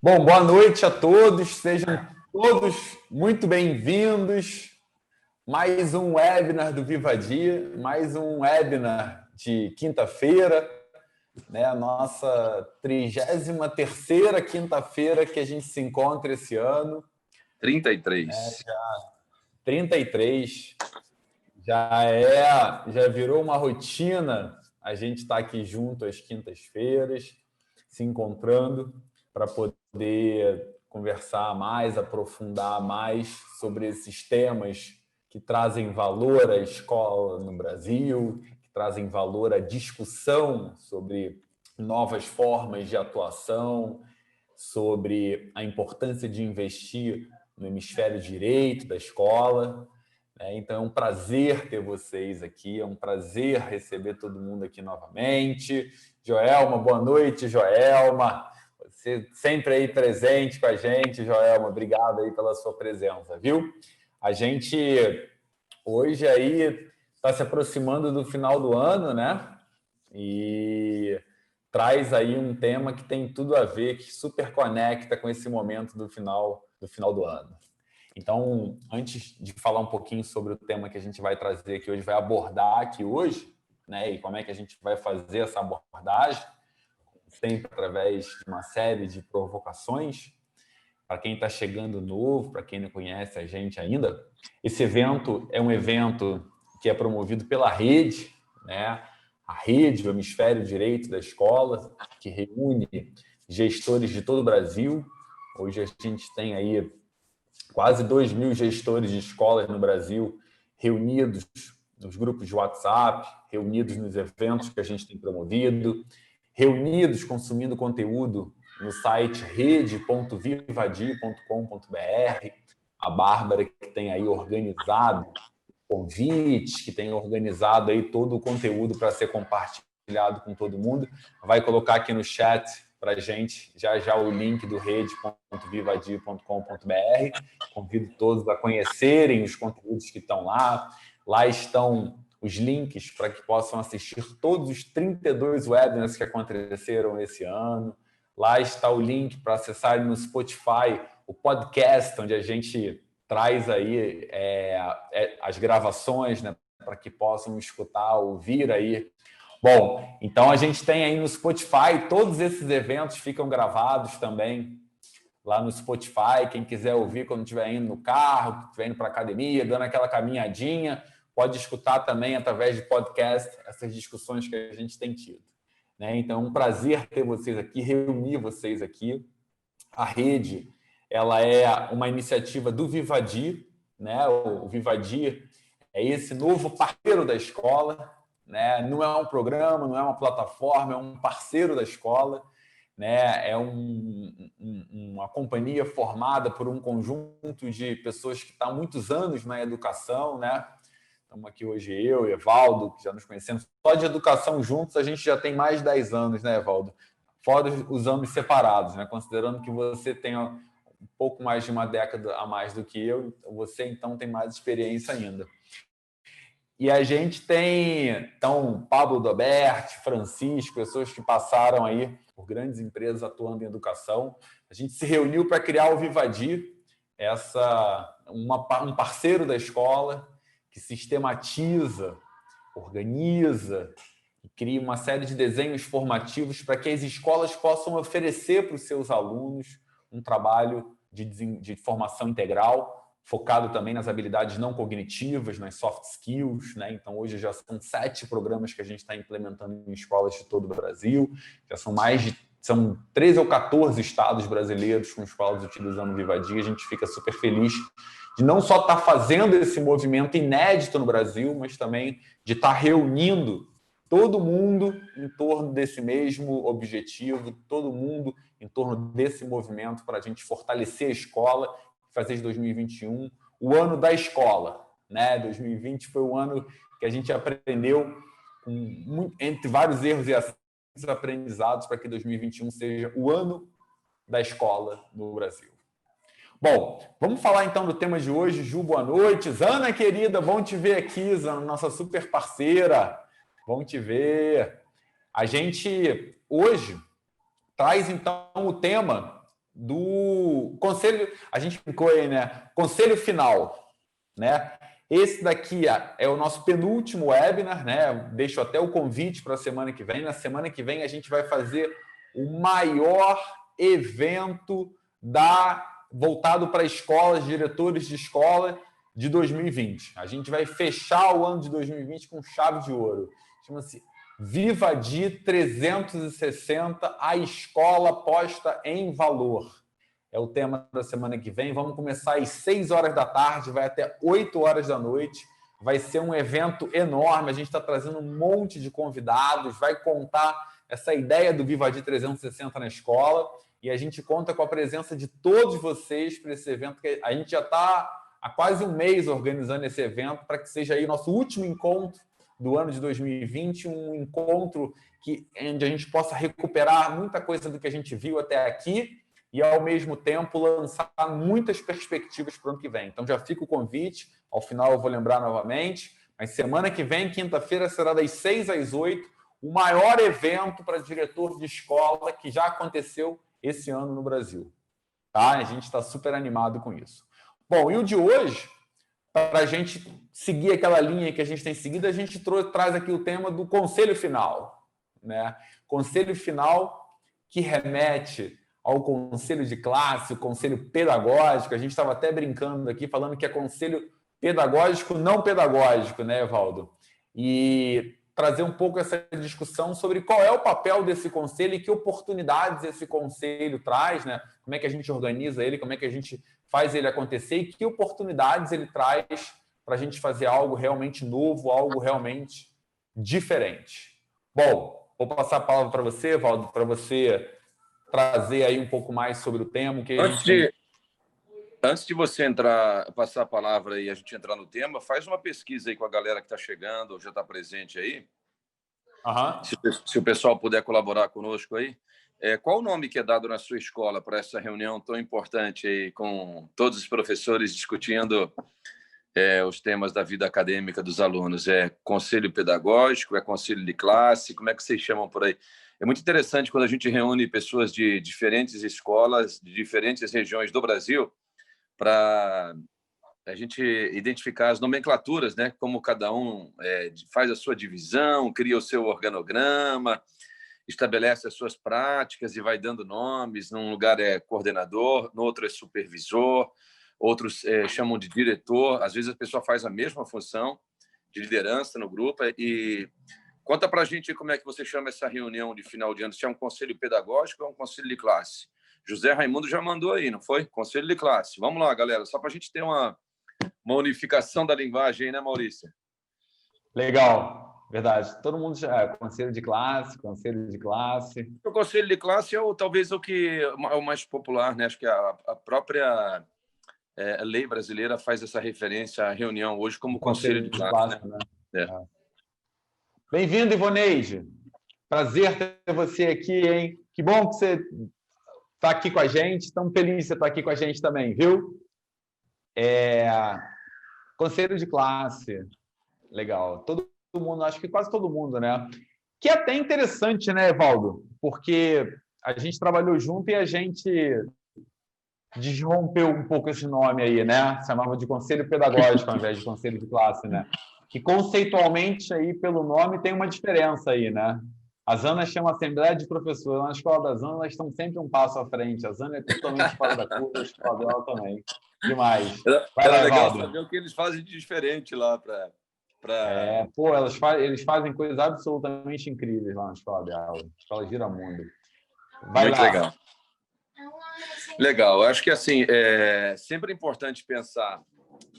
Bom, boa noite a todos, sejam todos muito bem-vindos. Mais um webinar do Vivadi, mais um webinar de quinta-feira, né? A nossa 33ª quinta-feira que a gente se encontra esse ano. 33. 33. Já virou uma rotina a gente estar aqui junto às quintas-feiras, se encontrando para poder conversar mais, aprofundar mais sobre esses temas que trazem valor à escola no Brasil, que trazem valor à discussão sobre novas formas de atuação, sobre a importância de investir no hemisfério direito da escola. Então, é um prazer ter vocês aqui, é um prazer receber todo mundo aqui novamente. Joelma, boa noite, Joelma. Você sempre aí presente com a gente, Joelma. Obrigado aí pela sua presença, viu? A gente hoje aí está se aproximando do final do ano, né? E traz aí um tema que tem tudo a ver, que super conecta com esse momento do final do ano. Então, antes de falar um pouquinho sobre o tema que a gente vai trazer aqui hoje, vai abordar aqui hoje, né, e como é que a gente vai fazer essa abordagem, sempre através de uma série de provocações, para quem está chegando novo, para quem não conhece a gente ainda. Esse evento é um evento que é promovido pela rede, né, a rede, o hemisfério direito da escola, que reúne gestores de todo o Brasil. Hoje a gente tem aí quase 2.000 gestores de escolas no Brasil reunidos nos grupos de WhatsApp, reunidos nos eventos que a gente tem promovido, reunidos consumindo conteúdo no site rede.vivadi.com.br. A Bárbara, que tem aí organizado convites, que tem organizado aí todo o conteúdo para ser compartilhado com todo mundo, vai colocar aqui no chat para a gente já o link do rede.vivadi.com.br. Convido todos a conhecerem os conteúdos que estão lá. Lá estão os links para que possam assistir todos os 32 webinars que aconteceram esse ano. Lá está o link para acessarem no Spotify o podcast, onde a gente traz aí as gravações, né, para que possam escutar, ouvir aí. Bom, então a gente tem aí no Spotify, todos esses eventos ficam gravados também lá no Spotify. Quem quiser ouvir quando estiver indo no carro, estiver indo para a academia, dando aquela caminhadinha, pode escutar também através de podcast essas discussões que a gente tem tido, né? Então, é um prazer ter vocês aqui, reunir vocês aqui. A rede, ela é uma iniciativa do Vivadi, né? O Vivadi é esse novo parceiro da escola, né? Não é um programa, não é uma plataforma, é um parceiro da escola, né? É uma companhia formada por um conjunto de pessoas que estão há muitos anos na educação, né? Estamos aqui hoje eu e Evaldo, que já nos conhecemos. Só de educação juntos a gente já tem mais de 10 anos, né, Evaldo? Fora os anos separados, né? Considerando que você tem um pouco mais de uma década a mais do que eu, você então tem mais experiência ainda. E a gente tem, então, Pablo Doberti, Francisco, pessoas que passaram aí por grandes empresas atuando em educação. A gente se reuniu para criar o Vivadi, um parceiro da escola que sistematiza, organiza e cria uma série de desenhos formativos para que as escolas possam oferecer para os seus alunos um trabalho de formação integral, focado também nas habilidades não cognitivas, nas soft skills, né? Então, hoje já são 7 programas que a gente está implementando em escolas de todo o Brasil, já são 13 ou 14 estados brasileiros com escolas utilizando o Vivadi. A gente fica super feliz de não só estar fazendo esse movimento inédito no Brasil, mas também de estar reunindo todo mundo em torno desse mesmo objetivo, todo mundo em torno desse movimento para a gente fortalecer a escola, fazer de 2021 o ano da escola, né? 2020 foi o ano que a gente aprendeu, entre vários erros e aprendizados, para que 2021 seja o ano da escola no Brasil. Bom, vamos falar então do tema de hoje. Ju, boa noite. Zana, querida, bom te ver aqui, Zana, nossa super parceira. Bom te ver. A gente hoje traz então o tema do conselho, a gente ficou aí, né? Conselho final, né? Esse daqui é o nosso penúltimo webinar, né? Deixo até o convite para a semana que vem. Na semana que vem a gente vai fazer o maior evento voltado para escolas, diretores de escola de 2020. A gente vai fechar o ano de 2020 com chave de ouro. Chama-se Vivadi 360, a escola posta em valor. É o tema da semana que vem. Vamos começar às 6 horas da tarde, vai até 8 horas da noite. Vai ser um evento enorme. A gente está trazendo um monte de convidados, vai contar essa ideia do Vivadi 360 na escola. E a gente conta com a presença de todos vocês para esse evento, que a gente já está há quase um mês organizando esse evento para que seja aí o nosso último encontro do ano de 2020, um encontro onde a gente possa recuperar muita coisa do que a gente viu até aqui e, ao mesmo tempo, lançar muitas perspectivas para o ano que vem. Então, já fica o convite. Ao final, eu vou lembrar novamente. Mas semana que vem, quinta-feira, será das 6 às 8, o maior evento para diretor de escola que já aconteceu esse ano no Brasil. Tá? A gente está super animado com isso. Bom, e o de hoje, para a gente seguir aquela linha que a gente tem seguido, a gente traz aqui o tema do conselho final, né? Conselho final que remete ao conselho de classe, o conselho pedagógico. A gente estava até brincando aqui, falando que é conselho pedagógico não pedagógico, né, Evaldo? E trazer um pouco essa discussão sobre qual é o papel desse conselho e que oportunidades esse conselho traz, né? Como é que a gente organiza ele, como é que a gente faz ele acontecer e que oportunidades ele traz para a gente fazer algo realmente novo, algo realmente diferente. Bom, vou passar a palavra para você, Evaldo, para você trazer aí um pouco mais sobre o tema. Que Antes de você passar a palavra e a gente entrar no tema, faz uma pesquisa aí com a galera que está chegando ou já está presente aí. Se o pessoal puder colaborar conosco aí. Qual o nome que é dado na sua escola para essa reunião tão importante aí, com todos os professores discutindo os temas da vida acadêmica dos alunos? É conselho pedagógico, é conselho de classe, como é que vocês chamam por aí? É muito interessante quando a gente reúne pessoas de diferentes escolas, de diferentes regiões do Brasil, para a gente identificar as nomenclaturas, né? Como cada um faz a sua divisão, cria o seu organograma, estabelece as suas práticas e vai dando nomes. Num lugar é coordenador, no outro é supervisor, outros chamam de diretor. Às vezes a pessoa faz a mesma função de liderança no grupo. E conta para a gente como é que você chama essa reunião de final de ano. Se é um conselho pedagógico ou um conselho de classe? José Raimundo já mandou aí, não foi? Conselho de classe. Vamos lá, galera, só para a gente ter uma unificação da linguagem aí, né, Maurício? Legal, verdade. Todo mundo já conselho de classe, conselho de classe. O conselho de classe é talvez o que é o mais popular, né? Acho que a própria lei brasileira faz essa referência à reunião hoje como conselho de classe, né? Bem-vindo, Ivoneide. Prazer ter você aqui, hein? Que bom que você está aqui com a gente. Estamos felizes de você estar aqui com a gente também, viu? Conselho de classe. Legal. Todo mundo, acho que quase todo mundo, né? Que é até interessante, né, Evaldo? Porque a gente trabalhou junto e a gente desrompeu um pouco esse nome aí, né? Chamava de conselho pedagógico ao invés de conselho de classe, né? Que conceitualmente aí pelo nome tem uma diferença aí, né? A Zana chama Assembleia de Professores. Na escola da Zana, elas estão sempre um passo à frente. A Zana é totalmente fora da curva, a escola dela também. Demais. Era legal saber o que eles fazem de diferente lá para... Eles fazem coisas absolutamente incríveis lá na escola dela. A escola gira mundo. Muito legal. Legal. Acho que assim é sempre importante pensar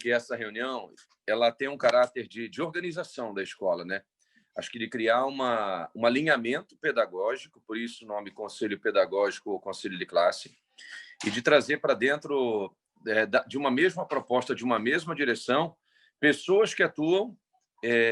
que essa reunião ela tem um caráter de organização da escola, né? Acho que de criar um alinhamento pedagógico, por isso o nome Conselho Pedagógico ou Conselho de Classe, e de trazer para dentro de uma mesma proposta, de uma mesma direção, pessoas que atuam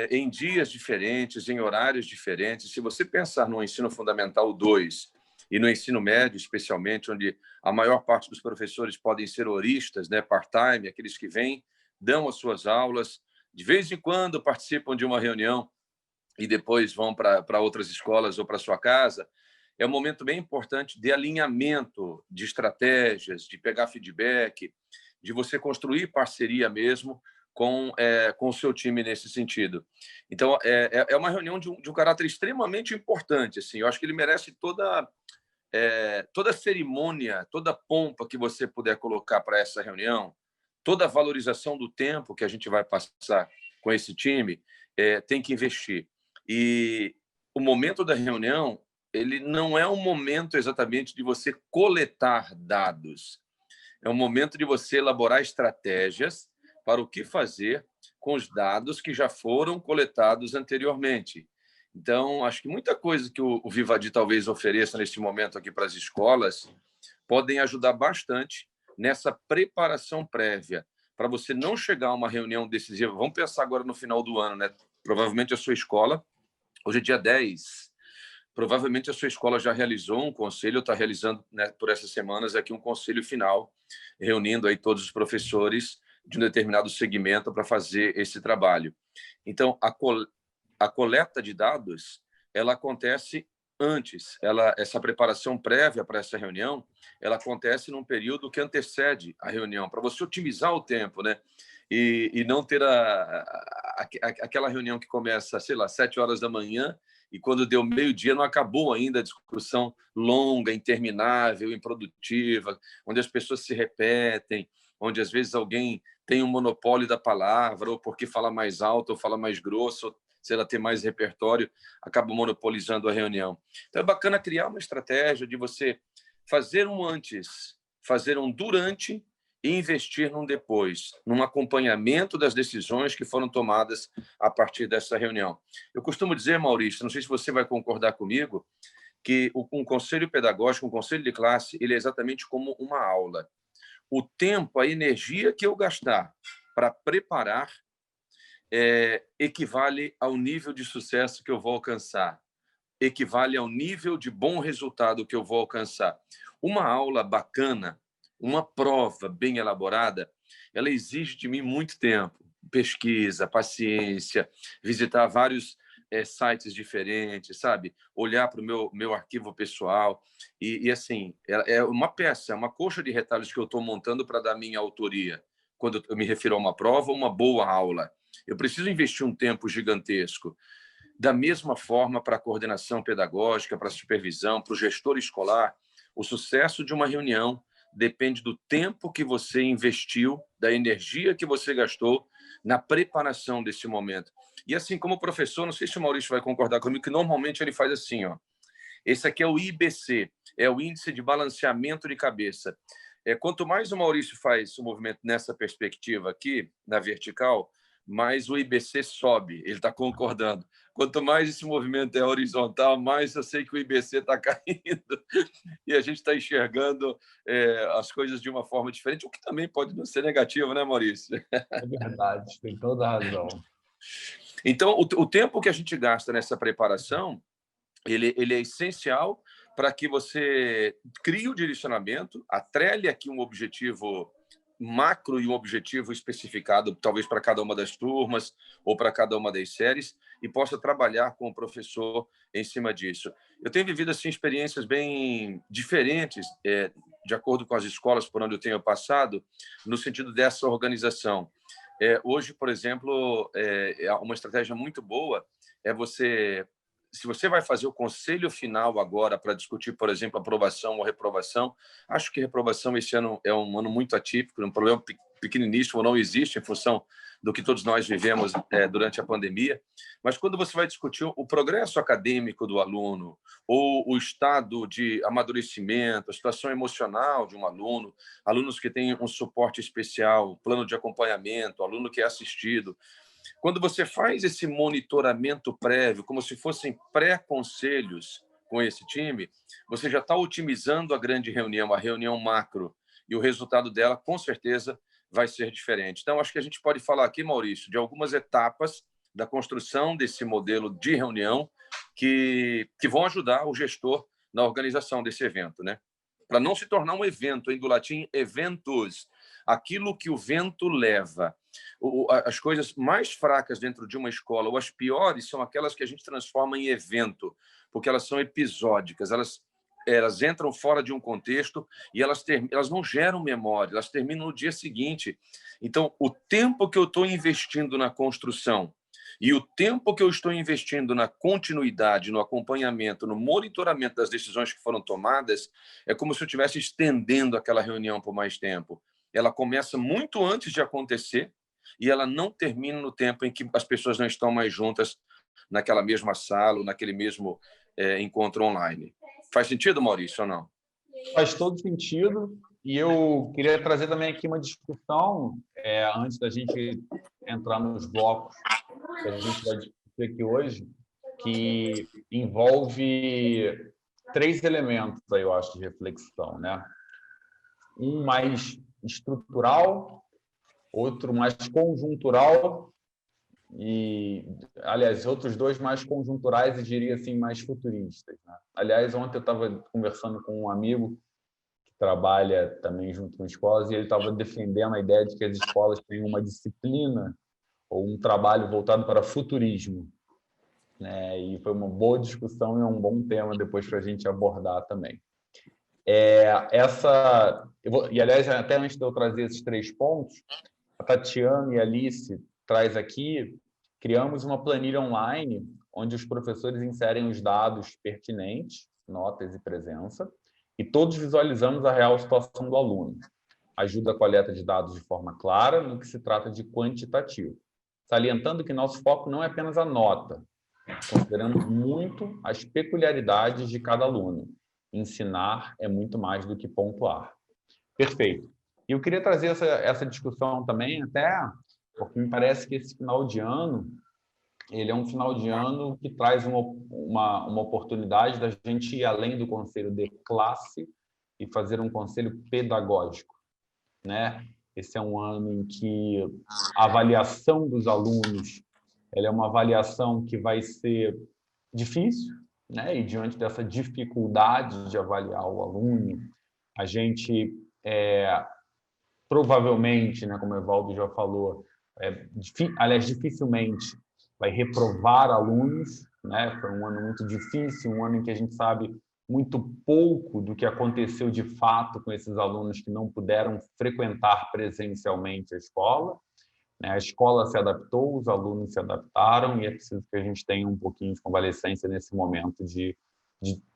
em dias diferentes, em horários diferentes. Se você pensar no ensino fundamental 2 e no ensino médio, especialmente, onde a maior parte dos professores podem ser horistas, né, part-time, aqueles que vêm, dão as suas aulas, de vez em quando participam de uma reunião e depois vão para outras escolas ou para sua casa. é um momento bem importante de alinhamento de estratégias, de pegar feedback, de você construir parceria mesmo com o seu time nesse sentido. Então, é uma reunião de um caráter extremamente importante. Assim, eu acho que ele merece toda a cerimônia, toda a pompa que você puder colocar para essa reunião, toda a valorização do tempo que a gente vai passar com esse time, tem que investir. E o momento da reunião, ele não é um momento exatamente de você coletar dados. É um momento de você elaborar estratégias para o que fazer com os dados que já foram coletados anteriormente. Então, acho que muita coisa que o Vivadi talvez ofereça neste momento aqui para as escolas podem ajudar bastante nessa preparação prévia, para você não chegar a uma reunião decisiva. Vamos pensar agora no final do ano, né? Provavelmente a sua escola, hoje é dia 10, provavelmente a sua escola já realizou um conselho, está realizando, né, por essas semanas aqui um conselho final, reunindo aí todos os professores de um determinado segmento para fazer esse trabalho. Então, a coleta de dados, ela acontece antes. Essa preparação prévia para essa reunião, ela acontece num período que antecede a reunião, para você otimizar o tempo, né? E não ter aquela reunião que começa, sei lá, 7 horas da manhã, e quando deu meio-dia não acabou ainda a discussão longa, interminável, improdutiva, onde as pessoas se repetem, onde às vezes alguém tem um monopólio da palavra, ou porque fala mais alto, ou fala mais grosso, ou se ela tem mais repertório, acaba monopolizando a reunião. Então é bacana criar uma estratégia de você fazer um antes, fazer um durante e investir num depois, num acompanhamento das decisões que foram tomadas a partir dessa reunião. Eu costumo dizer, Maurício, não sei se você vai concordar comigo, que um conselho pedagógico, um conselho de classe, ele é exatamente como uma aula. O tempo, a energia que eu gastar para preparar equivale ao nível de sucesso que eu vou alcançar, equivale ao nível de bom resultado que eu vou alcançar. Uma aula bacana, uma prova bem elaborada, ela exige de mim muito tempo, pesquisa, paciência, visitar vários sites diferentes, sabe? Olhar para o meu arquivo pessoal e assim, é uma peça, é uma coxa de retalhos que eu estou montando para dar minha autoria. Quando eu me refiro a uma prova, uma boa aula. Eu preciso investir um tempo gigantesco. Da mesma forma, para a coordenação pedagógica, para a supervisão, para o gestor escolar, o sucesso de uma reunião depende do tempo que você investiu, da energia que você gastou na preparação desse momento. E assim como professor, não sei se o Maurício vai concordar comigo, que normalmente ele faz assim, ó. Esse aqui é o IBC, é o Índice de Balanceamento de Cabeça. Quanto mais o Maurício faz o movimento nessa perspectiva aqui, na vertical, mais o IBC sobe, ele está concordando. Quanto mais esse movimento é horizontal, mais eu sei que o IBC está caindo e a gente está enxergando as coisas de uma forma diferente, o que também pode não ser negativo, né, Maurício? É verdade, tem toda a razão. Então, o tempo que a gente gasta nessa preparação, ele é essencial para que você crie o direcionamento, atrele aqui um objetivo macro e um objetivo especificado, talvez para cada uma das turmas ou para cada uma das séries, e possa trabalhar com o professor em cima disso. Eu tenho vivido assim experiências bem diferentes, de acordo com as escolas por onde eu tenho passado, no sentido dessa organização. Hoje, por exemplo, uma estratégia muito boa é você... Se você vai fazer o conselho final agora para discutir, por exemplo, aprovação ou reprovação, acho que reprovação esse ano é um ano muito atípico, um problema pequeniníssimo, não existe em função do que todos nós vivemos durante a pandemia. Mas quando você vai discutir o progresso acadêmico do aluno, ou o estado de amadurecimento, a situação emocional de um aluno, alunos que têm um suporte especial, plano de acompanhamento, aluno que é assistido, quando você faz esse monitoramento prévio, como se fossem pré-conselhos com esse time, você já está otimizando a grande reunião, a reunião macro, e o resultado dela, com certeza, vai ser diferente. Então, acho que a gente pode falar aqui, Maurício, de algumas etapas da construção desse modelo de reunião que vão ajudar o gestor na organização desse evento, né? Para não se tornar um evento, do latim eventus, aquilo que o vento leva. As coisas mais fracas dentro de uma escola, ou as piores, são aquelas que a gente transforma em evento, porque elas são episódicas, elas elas entram fora de um contexto e elas não geram memória, elas terminam no dia seguinte. Então, o tempo que eu estou investindo na construção e o tempo que eu estou investindo na continuidade, no acompanhamento, no monitoramento das decisões que foram tomadas, é como se eu estivesse estendendo aquela reunião por mais tempo. Ela começa muito antes de acontecer e ela não termina no tempo em que as pessoas não estão mais juntas naquela mesma sala ou naquele mesmo encontro online. Faz sentido, Maurício, ou não? Faz todo sentido. E eu queria trazer também aqui uma discussão, antes da gente entrar nos blocos que a gente vai discutir aqui hoje, que envolve 3 elementos, aí, eu acho, de reflexão, né? Um mais estrutural, outro mais conjuntural e, aliás, outros 2 mais conjunturais e, diria assim, mais futuristas, né? Aliás, ontem eu estava conversando com um amigo que trabalha também junto com escolas e ele estava defendendo a ideia de que as escolas têm uma disciplina ou um trabalho voltado para futurismo, né? E foi uma boa discussão e é um bom tema depois para a gente abordar também. E, aliás, até antes de eu trazer esses 3 pontos, a Tatiana e a Alice traz aqui, criamos uma planilha online onde os professores inserem os dados pertinentes, notas e presença, e todos visualizamos a real situação do aluno. Ajuda a coleta de dados de forma clara no que se trata de quantitativo, salientando que nosso foco não é apenas a nota, consideramos muito as peculiaridades de cada aluno. Ensinar é muito mais do que pontuar. Perfeito. E eu queria trazer essa discussão também, até porque me parece que esse final de ano, ele é um final de ano que traz uma oportunidade da gente ir além do conselho de classe e fazer um conselho pedagógico, né? Esse é um ano em que a avaliação dos alunos, ela é uma avaliação que vai ser difícil, né? E diante dessa dificuldade de avaliar o aluno, a gente provavelmente, né, como o Evaldo já falou, aliás, dificilmente vai reprovar alunos, né? Foi um ano muito difícil, um ano em que a gente sabe muito pouco do que aconteceu de fato com esses alunos que não puderam frequentar presencialmente a escola, né? A escola se adaptou, os alunos se adaptaram e é preciso que a gente tenha um pouquinho de convalescência nesse momento de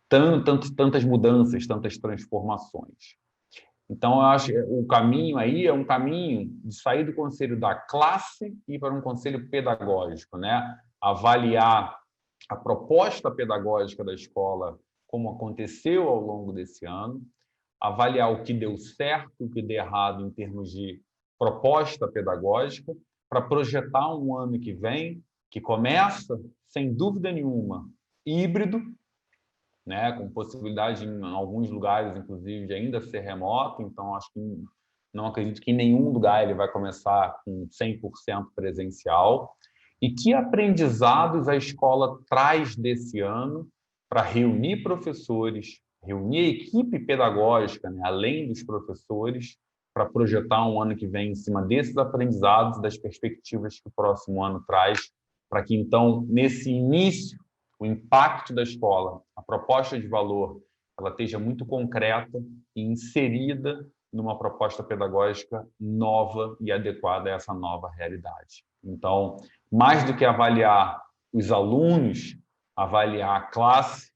tantas mudanças, tantas transformações. Então, eu acho que o caminho aí é um caminho de sair do conselho da classe e ir para um conselho pedagógico, né? Avaliar a proposta pedagógica da escola, como aconteceu ao longo desse ano, avaliar o que deu certo, o que deu errado em termos de proposta pedagógica, para projetar um ano que vem, que começa, sem dúvida nenhuma, híbrido, né, com possibilidade em alguns lugares, inclusive, de ainda ser remoto. Então, acho que não acredito que em nenhum lugar ele vai começar com 100% presencial. E que aprendizados a escola traz desse ano para reunir professores, reunir a equipe pedagógica, né, além dos professores, para projetar um ano que vem em cima desses aprendizados, das perspectivas que o próximo ano traz, para que, então, nesse início, o impacto da escola, a proposta de valor, ela esteja muito concreta e inserida numa proposta pedagógica nova e adequada a essa nova realidade. Então, mais do que avaliar os alunos, avaliar a classe,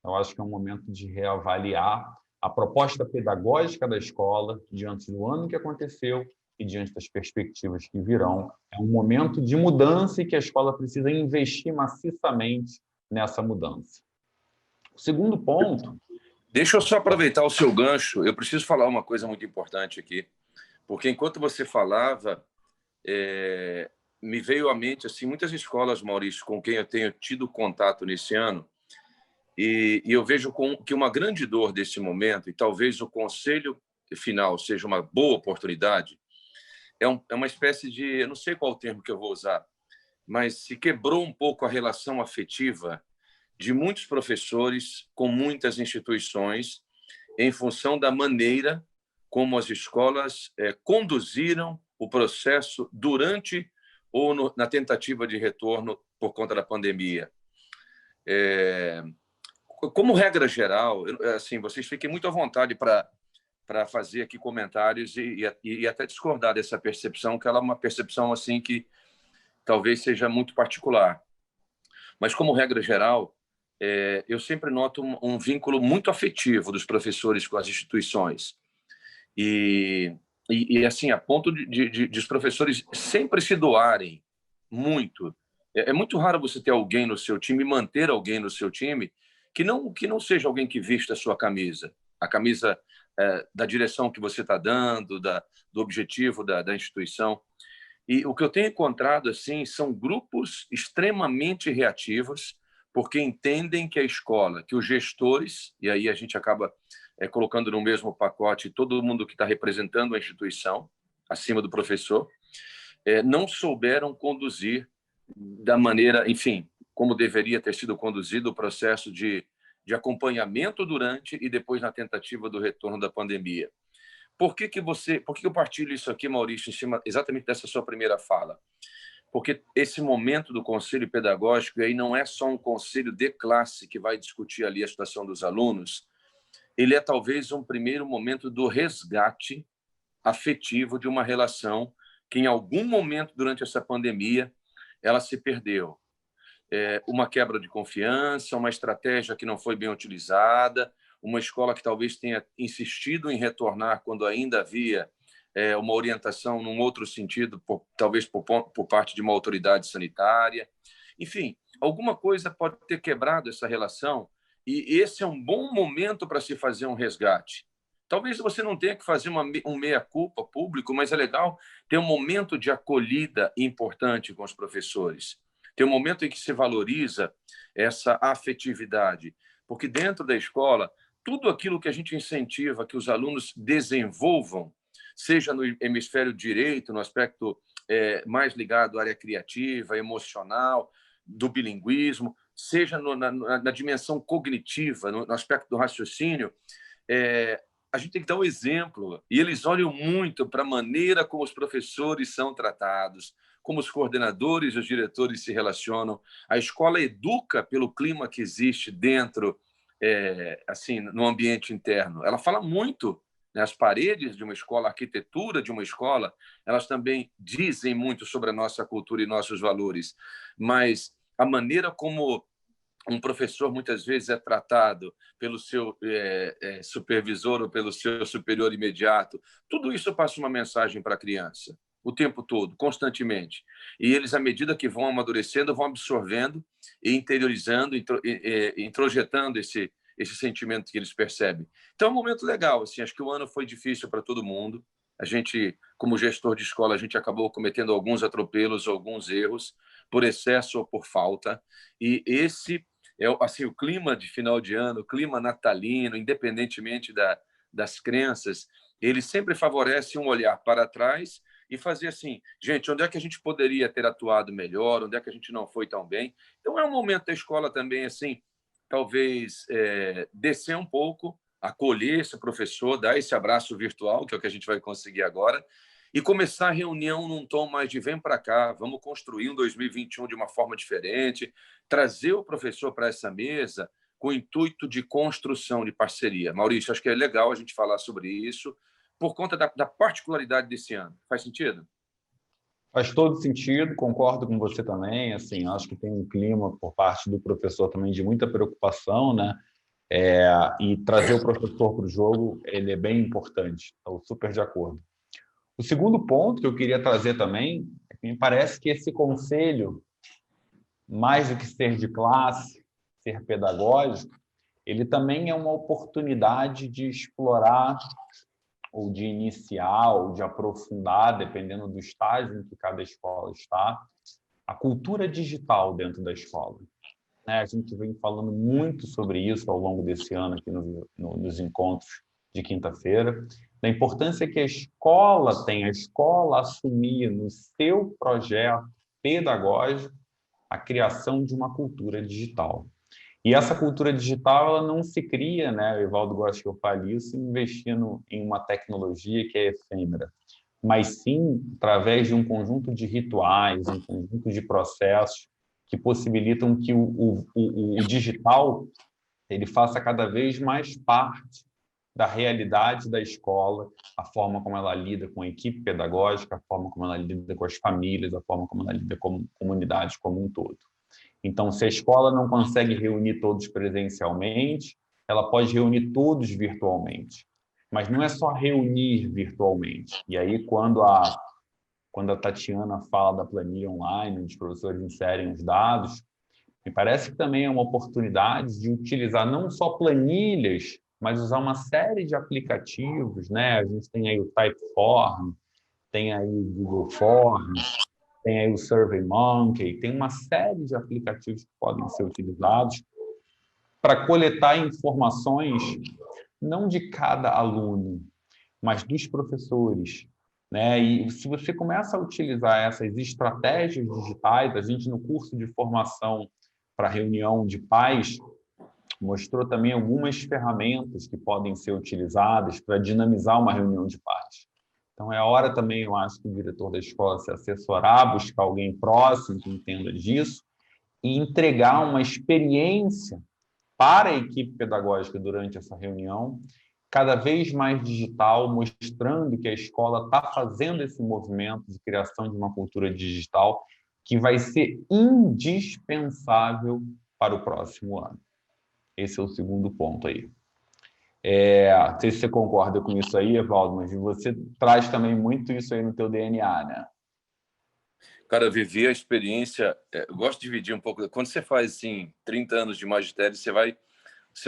eu acho que é um momento de reavaliar a proposta pedagógica da escola diante do ano que aconteceu e diante das perspectivas que virão. É um momento de mudança e que a escola precisa investir maciçamente nessa mudança. O segundo ponto... Deixa eu só aproveitar o seu gancho. Eu preciso falar uma coisa muito importante aqui, porque enquanto você falava, me veio à mente assim, muitas escolas, Maurício, com quem eu tenho tido contato nesse ano, e eu vejo que uma grande dor desse momento, e talvez o conselho final seja uma boa oportunidade, é uma espécie de, eu não sei qual o termo que eu vou usar, mas se quebrou um pouco a relação afetiva de muitos professores com muitas instituições em função da maneira como as escolas conduziram o processo durante ou na tentativa de retorno por conta da pandemia. como regra geral, assim, vocês fiquem muito à vontade para fazer aqui comentários e até discordar dessa percepção, que ela é uma percepção assim que talvez seja muito particular. Mas, como regra geral, eu sempre noto um vínculo muito afetivo dos professores com as instituições. E assim, a ponto de os professores sempre se doarem muito. É muito raro você ter alguém no seu time, manter alguém no seu time, que não seja alguém que vista a camisa da direção que você está dando, do objetivo da instituição. E o que eu tenho encontrado assim são grupos extremamente reativos, porque entendem que a escola, que os gestores, e aí a gente acaba colocando no mesmo pacote todo mundo que está representando a instituição, acima do professor, não souberam conduzir da maneira, enfim, como deveria ter sido conduzido o processo de acompanhamento durante e depois na tentativa do retorno da pandemia. Por que eu partilho isso aqui, Maurício, em cima exatamente dessa sua primeira fala? Porque esse momento do conselho pedagógico, e aí não é só um conselho de classe que vai discutir ali a situação dos alunos, ele é talvez um primeiro momento do resgate afetivo de uma relação que em algum momento durante essa pandemia ela se perdeu. Uma quebra de confiança, uma estratégia que não foi bem utilizada, uma escola que talvez tenha insistido em retornar quando ainda havia uma orientação num outro sentido, talvez por parte de uma autoridade sanitária. Enfim, alguma coisa pode ter quebrado essa relação e esse é um bom momento para se fazer um resgate. Talvez você não tenha que fazer um meia-culpa público, mas é legal ter um momento de acolhida importante com os professores. Ter um momento em que se valoriza essa afetividade. Porque dentro da escola, tudo aquilo que a gente incentiva que os alunos desenvolvam, seja no hemisfério direito, no aspecto mais ligado à área criativa, emocional, do bilinguismo, seja na dimensão cognitiva, no aspecto do raciocínio, a gente tem que dar um exemplo. E eles olham muito para a maneira como os professores são tratados, como os coordenadores e os diretores se relacionam. A escola educa pelo clima que existe dentro, assim, no ambiente interno. Ela fala muito, né? As paredes de uma escola, a arquitetura de uma escola, elas também dizem muito sobre a nossa cultura e nossos valores. Mas a maneira como um professor muitas vezes é tratado pelo seu supervisor ou pelo seu superior imediato, tudo isso passa uma mensagem para a criança o tempo todo, constantemente. E eles, à medida que vão amadurecendo, vão absorvendo e interiorizando, introjetando esse sentimento que eles percebem. Então, é um momento legal. Assim, acho que o ano foi difícil para todo mundo. A gente, como gestor de escola, a gente acabou cometendo alguns atropelos, alguns erros, por excesso ou por falta. E esse assim, o clima de final de ano, o clima natalino, independentemente das crenças, ele sempre favorece um olhar para trás e fazer assim, gente, onde é que a gente poderia ter atuado melhor, onde é que a gente não foi tão bem. Então, é um momento da escola também, assim, talvez descer um pouco, acolher esse professor, dar esse abraço virtual, que é o que a gente vai conseguir agora, e começar a reunião num tom mais de vem para cá, vamos construir um 2021 de uma forma diferente, trazer o professor para essa mesa com o intuito de construção, de parceria. Maurício, acho que é legal a gente falar sobre isso, por conta da particularidade desse ano. Faz sentido? Faz todo sentido, concordo com você também. Assim, acho que tem um clima por parte do professor também de muita preocupação, né? E trazer o professor para o jogo, ele é bem importante. Estou super de acordo. O segundo ponto que eu queria trazer também é que me parece que esse conselho, mais do que ser de classe, ser pedagógico, ele também é uma oportunidade de explorar ou de iniciar, ou de aprofundar, dependendo do estágio em que cada escola está, a cultura digital dentro da escola. A gente vem falando muito sobre isso ao longo desse ano aqui nos encontros de quinta-feira, da importância que a escola tem, a escola assumir no seu projeto pedagógico a criação de uma cultura digital. E essa cultura digital ela não se cria, né? O Evaldo gosta que eu fale isso, investindo em uma tecnologia que é efêmera, mas sim através de um conjunto de rituais, um conjunto de processos que possibilitam que o digital ele faça cada vez mais parte da realidade da escola, a forma como ela lida com a equipe pedagógica, a forma como ela lida com as famílias, a forma como ela lida com a comunidade como um todo. Então, se a escola não consegue reunir todos presencialmente, ela pode reunir todos virtualmente. Mas não é só reunir virtualmente. E aí, quando a Tatiana fala da planilha online, onde os professores inserem os dados, me parece que também é uma oportunidade de utilizar não só planilhas, mas usar uma série de aplicativos, né? A gente tem aí o Typeform, tem aí o Google Forms, tem aí o SurveyMonkey, tem uma série de aplicativos que podem ser utilizados para coletar informações não de cada aluno, mas dos professores, né? E se você começa a utilizar essas estratégias digitais, a gente no curso de formação para reunião de pais mostrou também algumas ferramentas que podem ser utilizadas para dinamizar uma reunião de pais. Então, é a hora também, eu acho, que o diretor da escola se assessorar, buscar alguém próximo que entenda disso e entregar uma experiência para a equipe pedagógica durante essa reunião, cada vez mais digital, mostrando que a escola está fazendo esse movimento de criação de uma cultura digital que vai ser indispensável para o próximo ano. Esse é o segundo ponto aí. Não sei se você concorda com isso aí, Evaldo, mas você traz também muito isso aí no teu DNA, né? Cara, eu vivi a experiência, eu gosto de dividir um pouco. Quando você faz, assim, 30 anos de magistério, você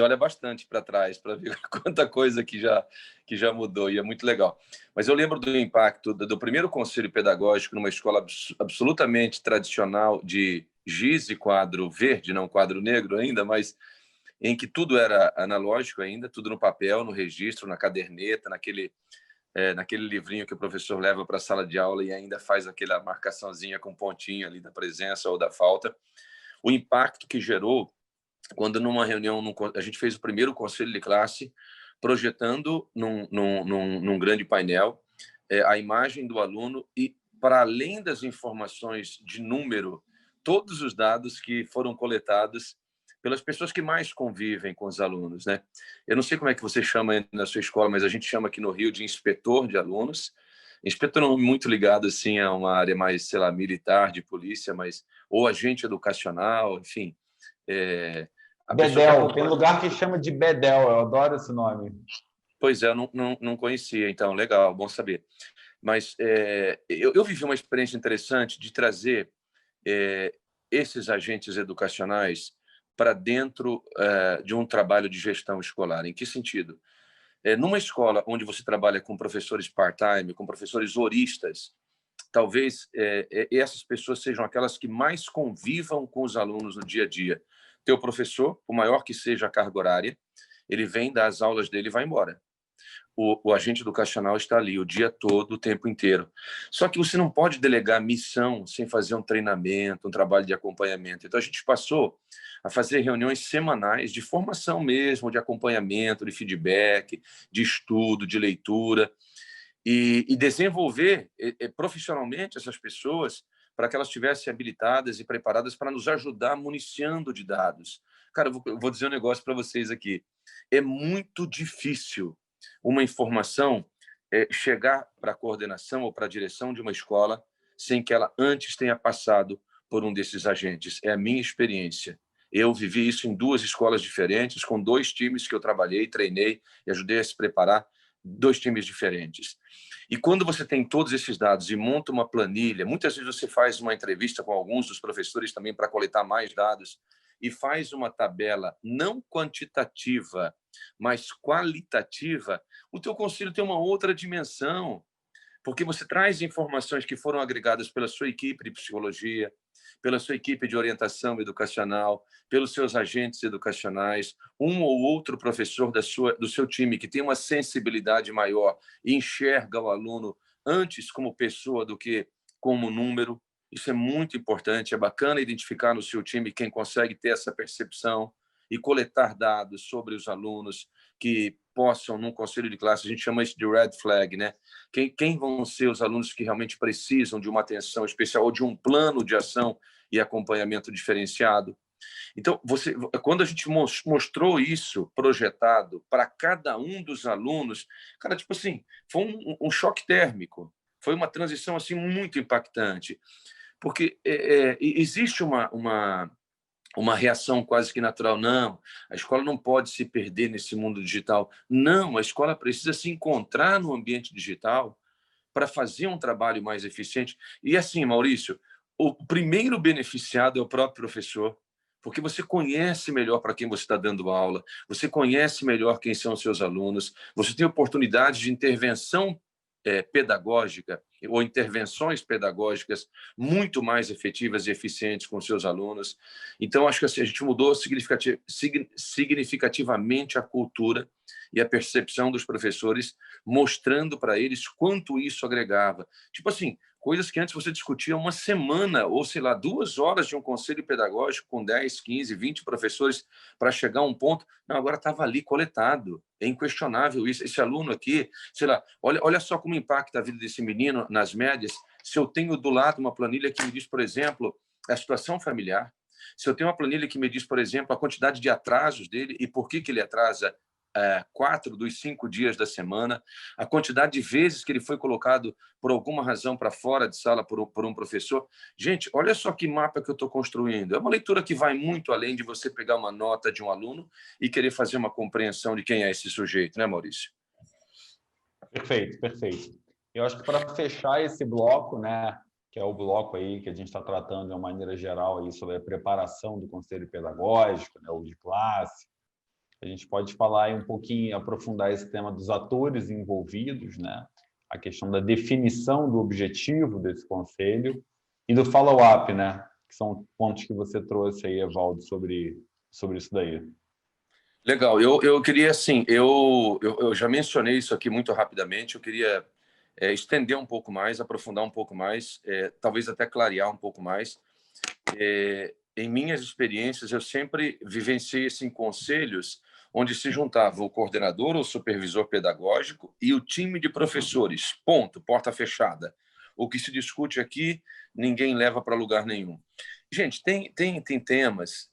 olha bastante para trás para ver quanta coisa que já mudou, e é muito legal. Mas eu lembro do impacto do primeiro conselho pedagógico numa escola absolutamente tradicional de giz e quadro verde, não quadro negro ainda, mas em que tudo era analógico ainda, tudo no papel, no registro, na caderneta, naquele livrinho que o professor leva para a sala de aula e ainda faz aquela marcaçãozinha com pontinho ali da presença ou da falta. O impacto que gerou quando numa reunião, a gente fez o primeiro conselho de classe, projetando num grande painel a imagem do aluno e, para além das informações de número, todos os dados que foram coletados pelas pessoas que mais convivem com os alunos, né? Eu não sei como é que você chama na sua escola, mas a gente chama aqui no Rio de inspetor de alunos. Inspetor não muito ligado assim a uma área mais, sei lá, militar, de polícia, mas ou agente educacional, enfim. Bedel, tem lugar que chama de Bedel, eu adoro esse nome. Pois é, eu não conhecia, então, legal, bom saber. Mas eu vivi uma experiência interessante de trazer esses agentes educacionais para dentro de um trabalho de gestão escolar. Em que sentido? Numa escola onde você trabalha com professores part-time, com professores horistas, talvez essas pessoas sejam aquelas que mais convivam com os alunos no dia a dia. Teu professor, por maior que seja a carga horária, ele vem dar as aulas dele e vai embora. O agente educacional está ali o dia todo, o tempo inteiro. Só que você não pode delegar missão sem fazer um treinamento, um trabalho de acompanhamento. Então, a gente passou a fazer reuniões semanais de formação mesmo, de acompanhamento, de feedback, de estudo, de leitura, e desenvolver profissionalmente essas pessoas para que elas estivessem habilitadas e preparadas para nos ajudar municiando de dados. Cara, eu vou dizer um negócio para vocês aqui. É muito difícil uma informação chegar para a coordenação ou para a direção de uma escola sem que ela antes tenha passado por um desses agentes. É a minha experiência. Eu vivi isso em 2 escolas diferentes, com 2 times que eu trabalhei, treinei e ajudei a se preparar, 2 times diferentes. E quando você tem todos esses dados e monta uma planilha, muitas vezes você faz uma entrevista com alguns dos professores também para coletar mais dados e faz uma tabela não quantitativa, mas qualitativa, o teu conselho tem uma outra dimensão, porque você traz informações que foram agregadas pela sua equipe de psicologia, pela sua equipe de orientação educacional, pelos seus agentes educacionais, um ou outro professor do seu time que tem uma sensibilidade maior e enxerga o aluno antes como pessoa do que como número. Isso é muito importante, é bacana identificar no seu time quem consegue ter essa percepção e coletar dados sobre os alunos que possam, num conselho de classe, a gente chama isso de red flag, né? Quem vão ser os alunos que realmente precisam de uma atenção especial ou de um plano de ação e acompanhamento diferenciado? Então, quando a gente mostrou isso projetado para cada um dos alunos, cara, tipo assim, foi um choque térmico, foi uma transição assim muito impactante, porque existe uma reação quase que natural. Não, a escola não pode se perder nesse mundo digital. Não, a escola precisa se encontrar no ambiente digital para fazer um trabalho mais eficiente. E assim, Maurício, o primeiro beneficiado é o próprio professor, porque você conhece melhor para quem você está dando aula, você conhece melhor quem são os seus alunos, você tem oportunidade de intervenção pedagógica ou intervenções pedagógicas muito mais efetivas e eficientes com seus alunos. Então, acho que assim, a gente mudou significativamente a cultura e a percepção dos professores, mostrando para eles quanto isso agregava. Tipo assim, coisas que antes você discutia uma semana ou, sei lá, 2 horas de um conselho pedagógico com 10, 15, 20 professores para chegar a um ponto. Não, agora estava ali coletado. É inquestionável isso. Esse aluno aqui, sei lá, olha só como impacta a vida desse menino nas médias. Se eu tenho do lado uma planilha que me diz, por exemplo, a situação familiar, se eu tenho uma planilha que me diz, por exemplo, a quantidade de atrasos dele e por que ele atrasa 4 dos 5 dias da semana, a quantidade de vezes que ele foi colocado por alguma razão para fora de sala por um professor. Gente, olha só que mapa que eu estou construindo. É uma leitura que vai muito além de você pegar uma nota de um aluno e querer fazer uma compreensão de quem é esse sujeito, né, Maurício? Perfeito, perfeito. Eu acho que para fechar esse bloco, né, que é o bloco aí que a gente está tratando de uma maneira geral aí sobre a preparação do conselho pedagógico, né, ou de classe, a gente pode falar aí um pouquinho, aprofundar esse tema dos atores envolvidos, né? A questão da definição do objetivo desse conselho e do follow-up, né? Que são pontos que você trouxe aí, Evaldo, sobre isso daí. Legal. Eu queria, assim, eu já mencionei isso aqui muito rapidamente, eu queria estender um pouco mais, aprofundar um pouco mais, talvez até clarear um pouco mais. Em minhas experiências, eu sempre vivenciei em conselhos onde se juntava o coordenador ou supervisor pedagógico e o time de professores. Ponto, porta fechada. O que se discute aqui, ninguém leva para lugar nenhum. Gente, tem temas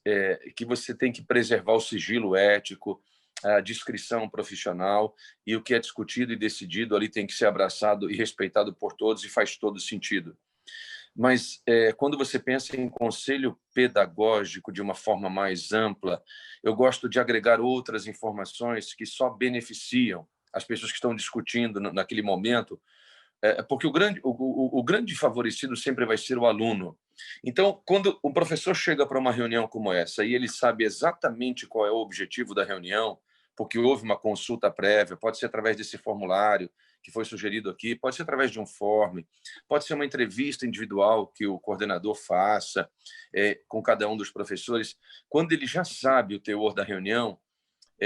que você tem que preservar o sigilo ético, a discrição profissional, e o que é discutido e decidido ali tem que ser abraçado e respeitado por todos, e faz todo sentido. Mas quando você pensa em conselho pedagógico de uma forma mais ampla, eu gosto de agregar outras informações que só beneficiam as pessoas que estão discutindo naquele momento, porque o grande favorecido sempre vai ser o aluno. Então, quando o professor chega para uma reunião como essa e ele sabe exatamente qual é o objetivo da reunião, porque houve uma consulta prévia, pode ser através desse formulário que foi sugerido aqui, pode ser através de um form, pode ser uma entrevista individual que o coordenador faça com cada um dos professores. Quando ele já sabe o teor da reunião,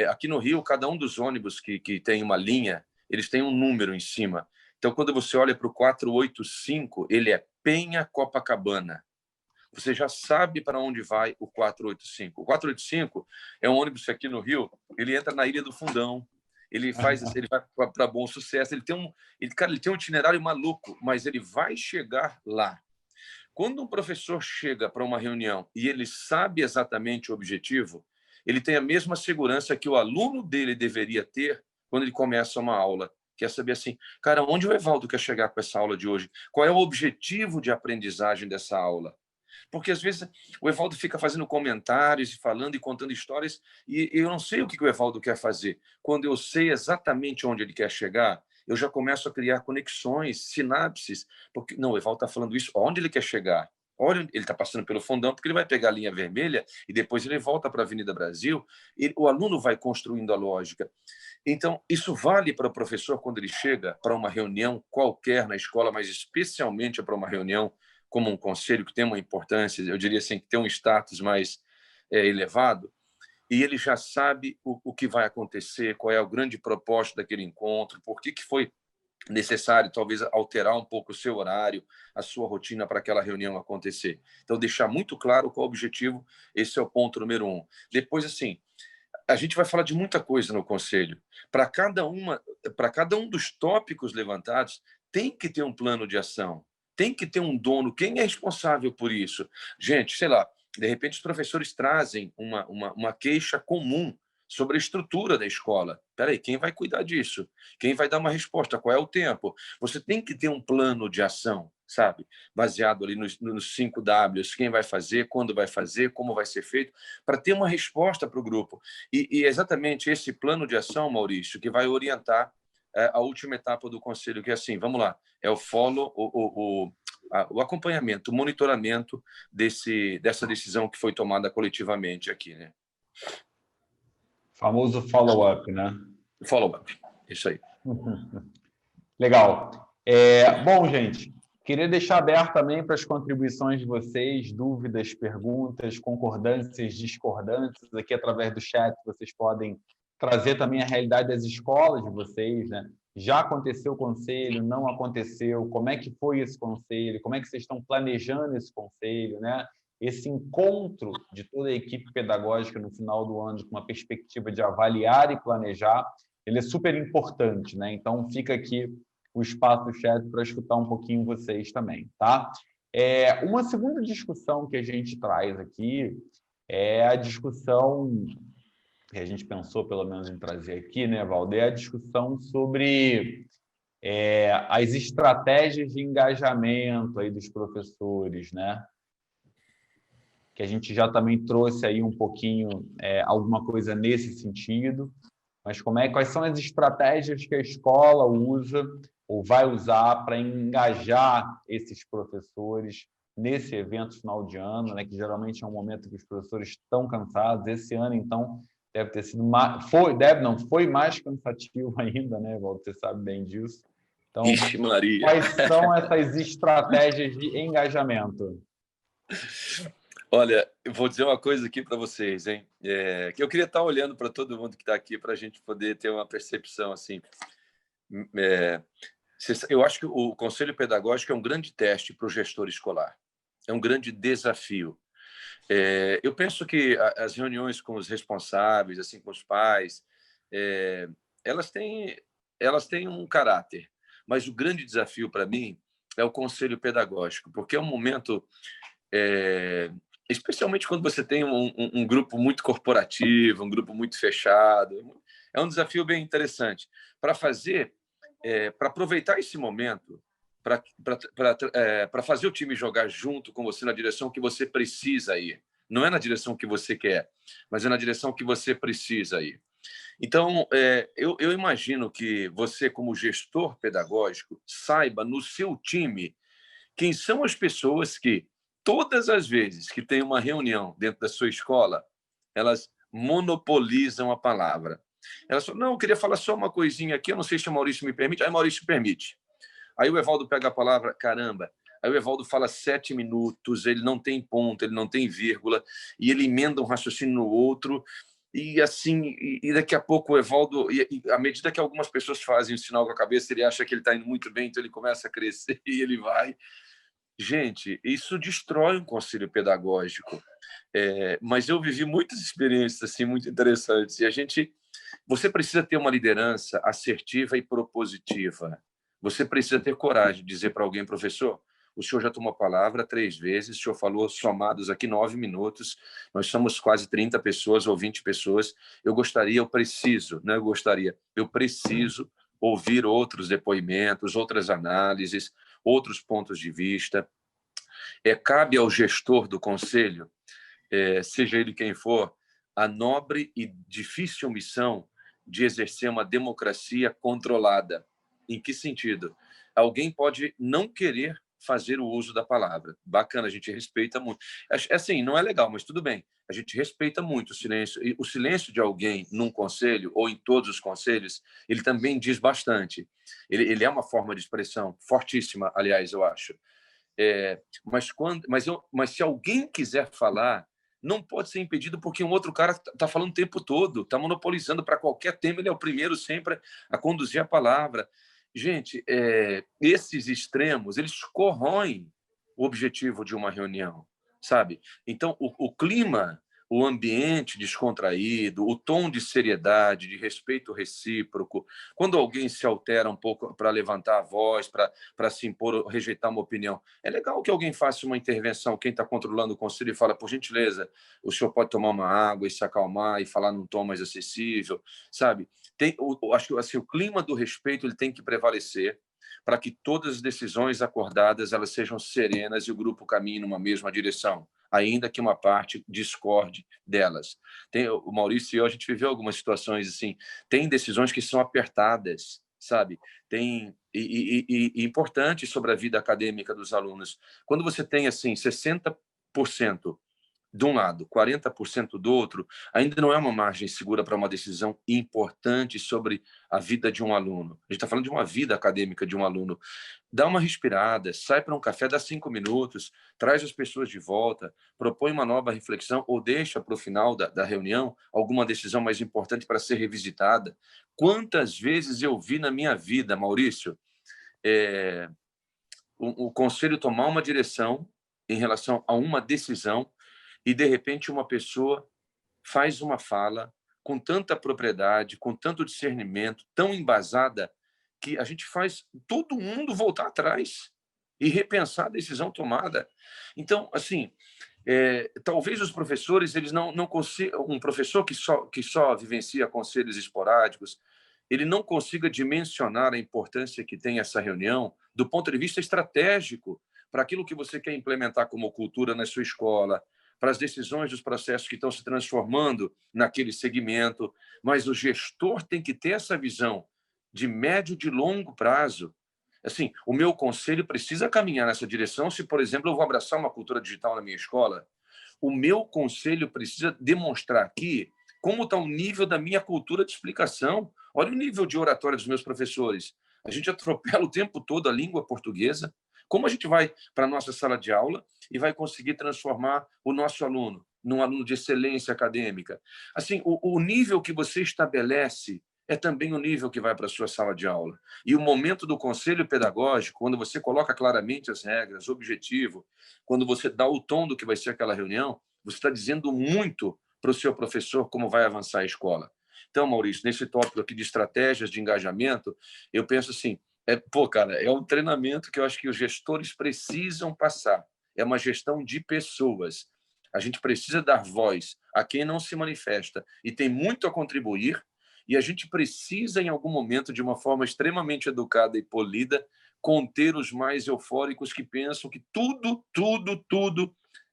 aqui no Rio, cada um dos ônibus que tem uma linha, eles têm um número em cima. Então, quando você olha para o 485, ele é Penha Copacabana. Você já sabe para onde vai o 485. O 485 é um ônibus que aqui no Rio, ele entra na Ilha do Fundão, ele vai para Bom Sucesso, ele tem um itinerário maluco, mas ele vai chegar lá. Quando um professor chega para uma reunião e ele sabe exatamente o objetivo, ele tem a mesma segurança que o aluno dele deveria ter quando ele começa uma aula. Quer saber assim, cara, onde o Evaldo quer chegar com essa aula de hoje? Qual é o objetivo de aprendizagem dessa aula? Porque, às vezes, o Evaldo fica fazendo comentários, falando e contando histórias, e eu não sei o que o Evaldo quer fazer. Quando eu sei exatamente onde ele quer chegar, eu já começo a criar conexões, sinapses, porque, não, o Evaldo está falando isso, onde ele quer chegar? Olha, ele está passando pelo fundão, porque ele vai pegar a linha vermelha e depois ele volta para a Avenida Brasil. O aluno vai construindo a lógica. Então, isso vale para o professor quando ele chega para uma reunião qualquer na escola, mas especialmente para uma reunião como um conselho que tem uma importância, eu diria assim, que tem um status mais elevado, e ele já sabe o que vai acontecer, qual é o grande propósito daquele encontro, por que foi necessário, talvez, alterar um pouco o seu horário, a sua rotina para aquela reunião acontecer. Então, deixar muito claro qual é o objetivo, esse é o ponto número 1. Depois, assim, a gente vai falar de muita coisa no conselho. Para cada um dos tópicos levantados, tem que ter um plano de ação, tem que ter um dono. Quem é responsável por isso? Gente, sei lá, De repente, os professores trazem uma queixa comum sobre a estrutura da escola. Espera aí, quem vai cuidar disso? Quem vai dar uma resposta? Qual é o tempo? Você tem que ter um plano de ação, sabe? Baseado ali nos 5 Ws. Quem vai fazer, quando vai fazer, como vai ser feito, para ter uma resposta para o grupo. E é exatamente esse plano de ação, Maurício, que vai orientar a última etapa do conselho, que é assim, vamos lá, é o follow, o acompanhamento, o monitoramento dessa decisão que foi tomada coletivamente aqui, né? Famoso follow-up, né? Follow-up, isso aí. Legal. Bom, gente, queria deixar aberto também para as contribuições de vocês, dúvidas, perguntas, concordâncias, discordâncias. Aqui, através do chat, vocês podem trazer também a realidade das escolas de vocês, né? Já aconteceu o conselho, não aconteceu? Como é que foi esse conselho? Como é que vocês estão planejando esse conselho, né? Esse encontro de toda a equipe pedagógica no final do ano, com uma perspectiva de avaliar e planejar, ele é super importante, né? Então, fica aqui o espaço chat para escutar um pouquinho vocês também, tá? Uma segunda discussão que a gente traz aqui é a discussão que a gente pensou, pelo menos, em trazer aqui, né, Valder? É a discussão sobre as estratégias de engajamento aí dos professores, né? Que a gente já também trouxe aí um pouquinho alguma coisa nesse sentido. Mas quais são as estratégias que a escola usa ou vai usar para engajar esses professores nesse evento final de ano, né, que geralmente é um momento que os professores estão cansados. Esse ano, então, deve ter sido foi mais cansativo ainda, né, Walter? Você sabe bem disso. Então, Ixi, Maria. quais são essas estratégias de engajamento? Olha, eu vou dizer uma coisa aqui para vocês, hein? Que eu queria estar olhando para todo mundo que está aqui para a gente poder ter uma percepção assim. Eu acho que o conselho pedagógico é um grande teste para o gestor escolar. É um grande desafio. Eu penso que as reuniões com os responsáveis, assim, com os pais, elas têm um caráter. Mas o grande desafio para mim é o conselho pedagógico, porque é um momento especialmente quando você tem um grupo muito corporativo, um grupo muito fechado. É um desafio bem interessante para aproveitar esse momento, para fazer o time jogar junto com você na direção que você precisa ir. Não é na direção que você quer, mas é na direção que você precisa ir. Então, eu imagino que você, como gestor pedagógico, saiba no seu time quem são as pessoas que, todas as vezes que tem uma reunião dentro da sua escola, elas monopolizam a palavra. Elas falam, não, eu queria falar só uma coisinha aqui, eu não sei se o Maurício me permite. Aí, Maurício permite. Aí o Evaldo pega a palavra, caramba. Aí o Evaldo fala 7 minutos, ele não tem ponto, ele não tem vírgula, e ele emenda um raciocínio no outro, e assim, e daqui a pouco o Evaldo, à medida que algumas pessoas fazem o sinal com a cabeça, ele acha que ele está indo muito bem, então ele começa a crescer e ele vai. Gente, isso destrói um conselho pedagógico. Mas eu vivi muitas experiências assim muito interessantes. E você precisa ter uma liderança assertiva e propositiva. Você precisa ter coragem de dizer para alguém, professor, o senhor já tomou a palavra 3 vezes, o senhor falou somados aqui 9 minutos, nós somos quase 30 pessoas ou 20 pessoas. Eu preciso ouvir outros depoimentos, outras análises, outros pontos de vista. Cabe ao gestor do conselho, seja ele quem for, a nobre e difícil missão de exercer uma democracia controlada. Em que sentido? Alguém pode não querer fazer o uso da palavra. Bacana, a gente respeita muito. Assim, não é legal, mas tudo bem. A gente respeita muito o silêncio. E o silêncio de alguém num conselho, ou em todos os conselhos, ele também diz bastante. Ele é uma forma de expressão fortíssima, aliás, eu acho. Mas se alguém quiser falar, não pode ser impedido porque um outro cara está falando o tempo todo, está monopolizando para qualquer tema, ele é o primeiro sempre a conduzir a palavra. Gente, esses extremos, eles corroem o objetivo de uma reunião, sabe? Então, o clima o ambiente descontraído, o tom de seriedade, de respeito recíproco, quando alguém se altera um pouco para levantar a voz, para se impor ou rejeitar uma opinião, é legal que alguém faça uma intervenção, quem está controlando o conselho, e fala, por gentileza, o senhor pode tomar uma água e se acalmar e falar num tom mais acessível, sabe? Acho que assim, o clima do respeito ele tem que prevalecer para que todas as decisões acordadas elas sejam serenas e o grupo caminhe numa mesma direção, ainda que uma parte discorde delas. O Maurício e eu, a gente viveu algumas situações assim, tem decisões que são apertadas, sabe? E importantes sobre a vida acadêmica dos alunos. Quando você tem assim 60% de um lado, 40% do outro, ainda não é uma margem segura para uma decisão importante sobre a vida de um aluno. A gente está falando de uma vida acadêmica de um aluno. Dá uma respirada, sai para um café, dá 5 minutos, traz as pessoas de volta, propõe uma nova reflexão ou deixa para o final da reunião alguma decisão mais importante para ser revisitada. Quantas vezes eu vi na minha vida, Maurício, o conselho tomar uma direção em relação a uma decisão e, de repente, uma pessoa faz uma fala com tanta propriedade, com tanto discernimento, tão embasada, que a gente faz todo mundo voltar atrás e repensar a decisão tomada. Então, assim, talvez os professores eles não consigam, um professor que só vivencia conselhos esporádicos, ele não consiga dimensionar a importância que tem essa reunião do ponto de vista estratégico para aquilo que você quer implementar como cultura na sua escola, para as decisões dos processos que estão se transformando naquele segmento, mas o gestor tem que ter essa visão de médio e de longo prazo. Assim, o meu conselho precisa caminhar nessa direção se, por exemplo, eu vou abraçar uma cultura digital na minha escola. O meu conselho precisa demonstrar aqui como está o nível da minha cultura de explicação. Olha o nível de oratória dos meus professores. A gente atropela o tempo todo a língua portuguesa. Como a gente vai para a nossa sala de aula e vai conseguir transformar o nosso aluno num aluno de excelência acadêmica? Assim, o nível que você estabelece é também o nível que vai para a sua sala de aula. E o momento do conselho pedagógico, quando você coloca claramente as regras, o objetivo, quando você dá o tom do que vai ser aquela reunião, você está dizendo muito para o seu professor como vai avançar a escola. Então, Maurício, nesse tópico aqui de estratégias de engajamento, eu penso assim, cara, é um treinamento que eu acho que os gestores precisam passar. É uma gestão de pessoas. A gente precisa dar voz a quem não se manifesta e tem muito a contribuir, e a gente precisa, em algum momento, de uma forma extremamente educada e polida, conter os mais eufóricos que pensam que tudo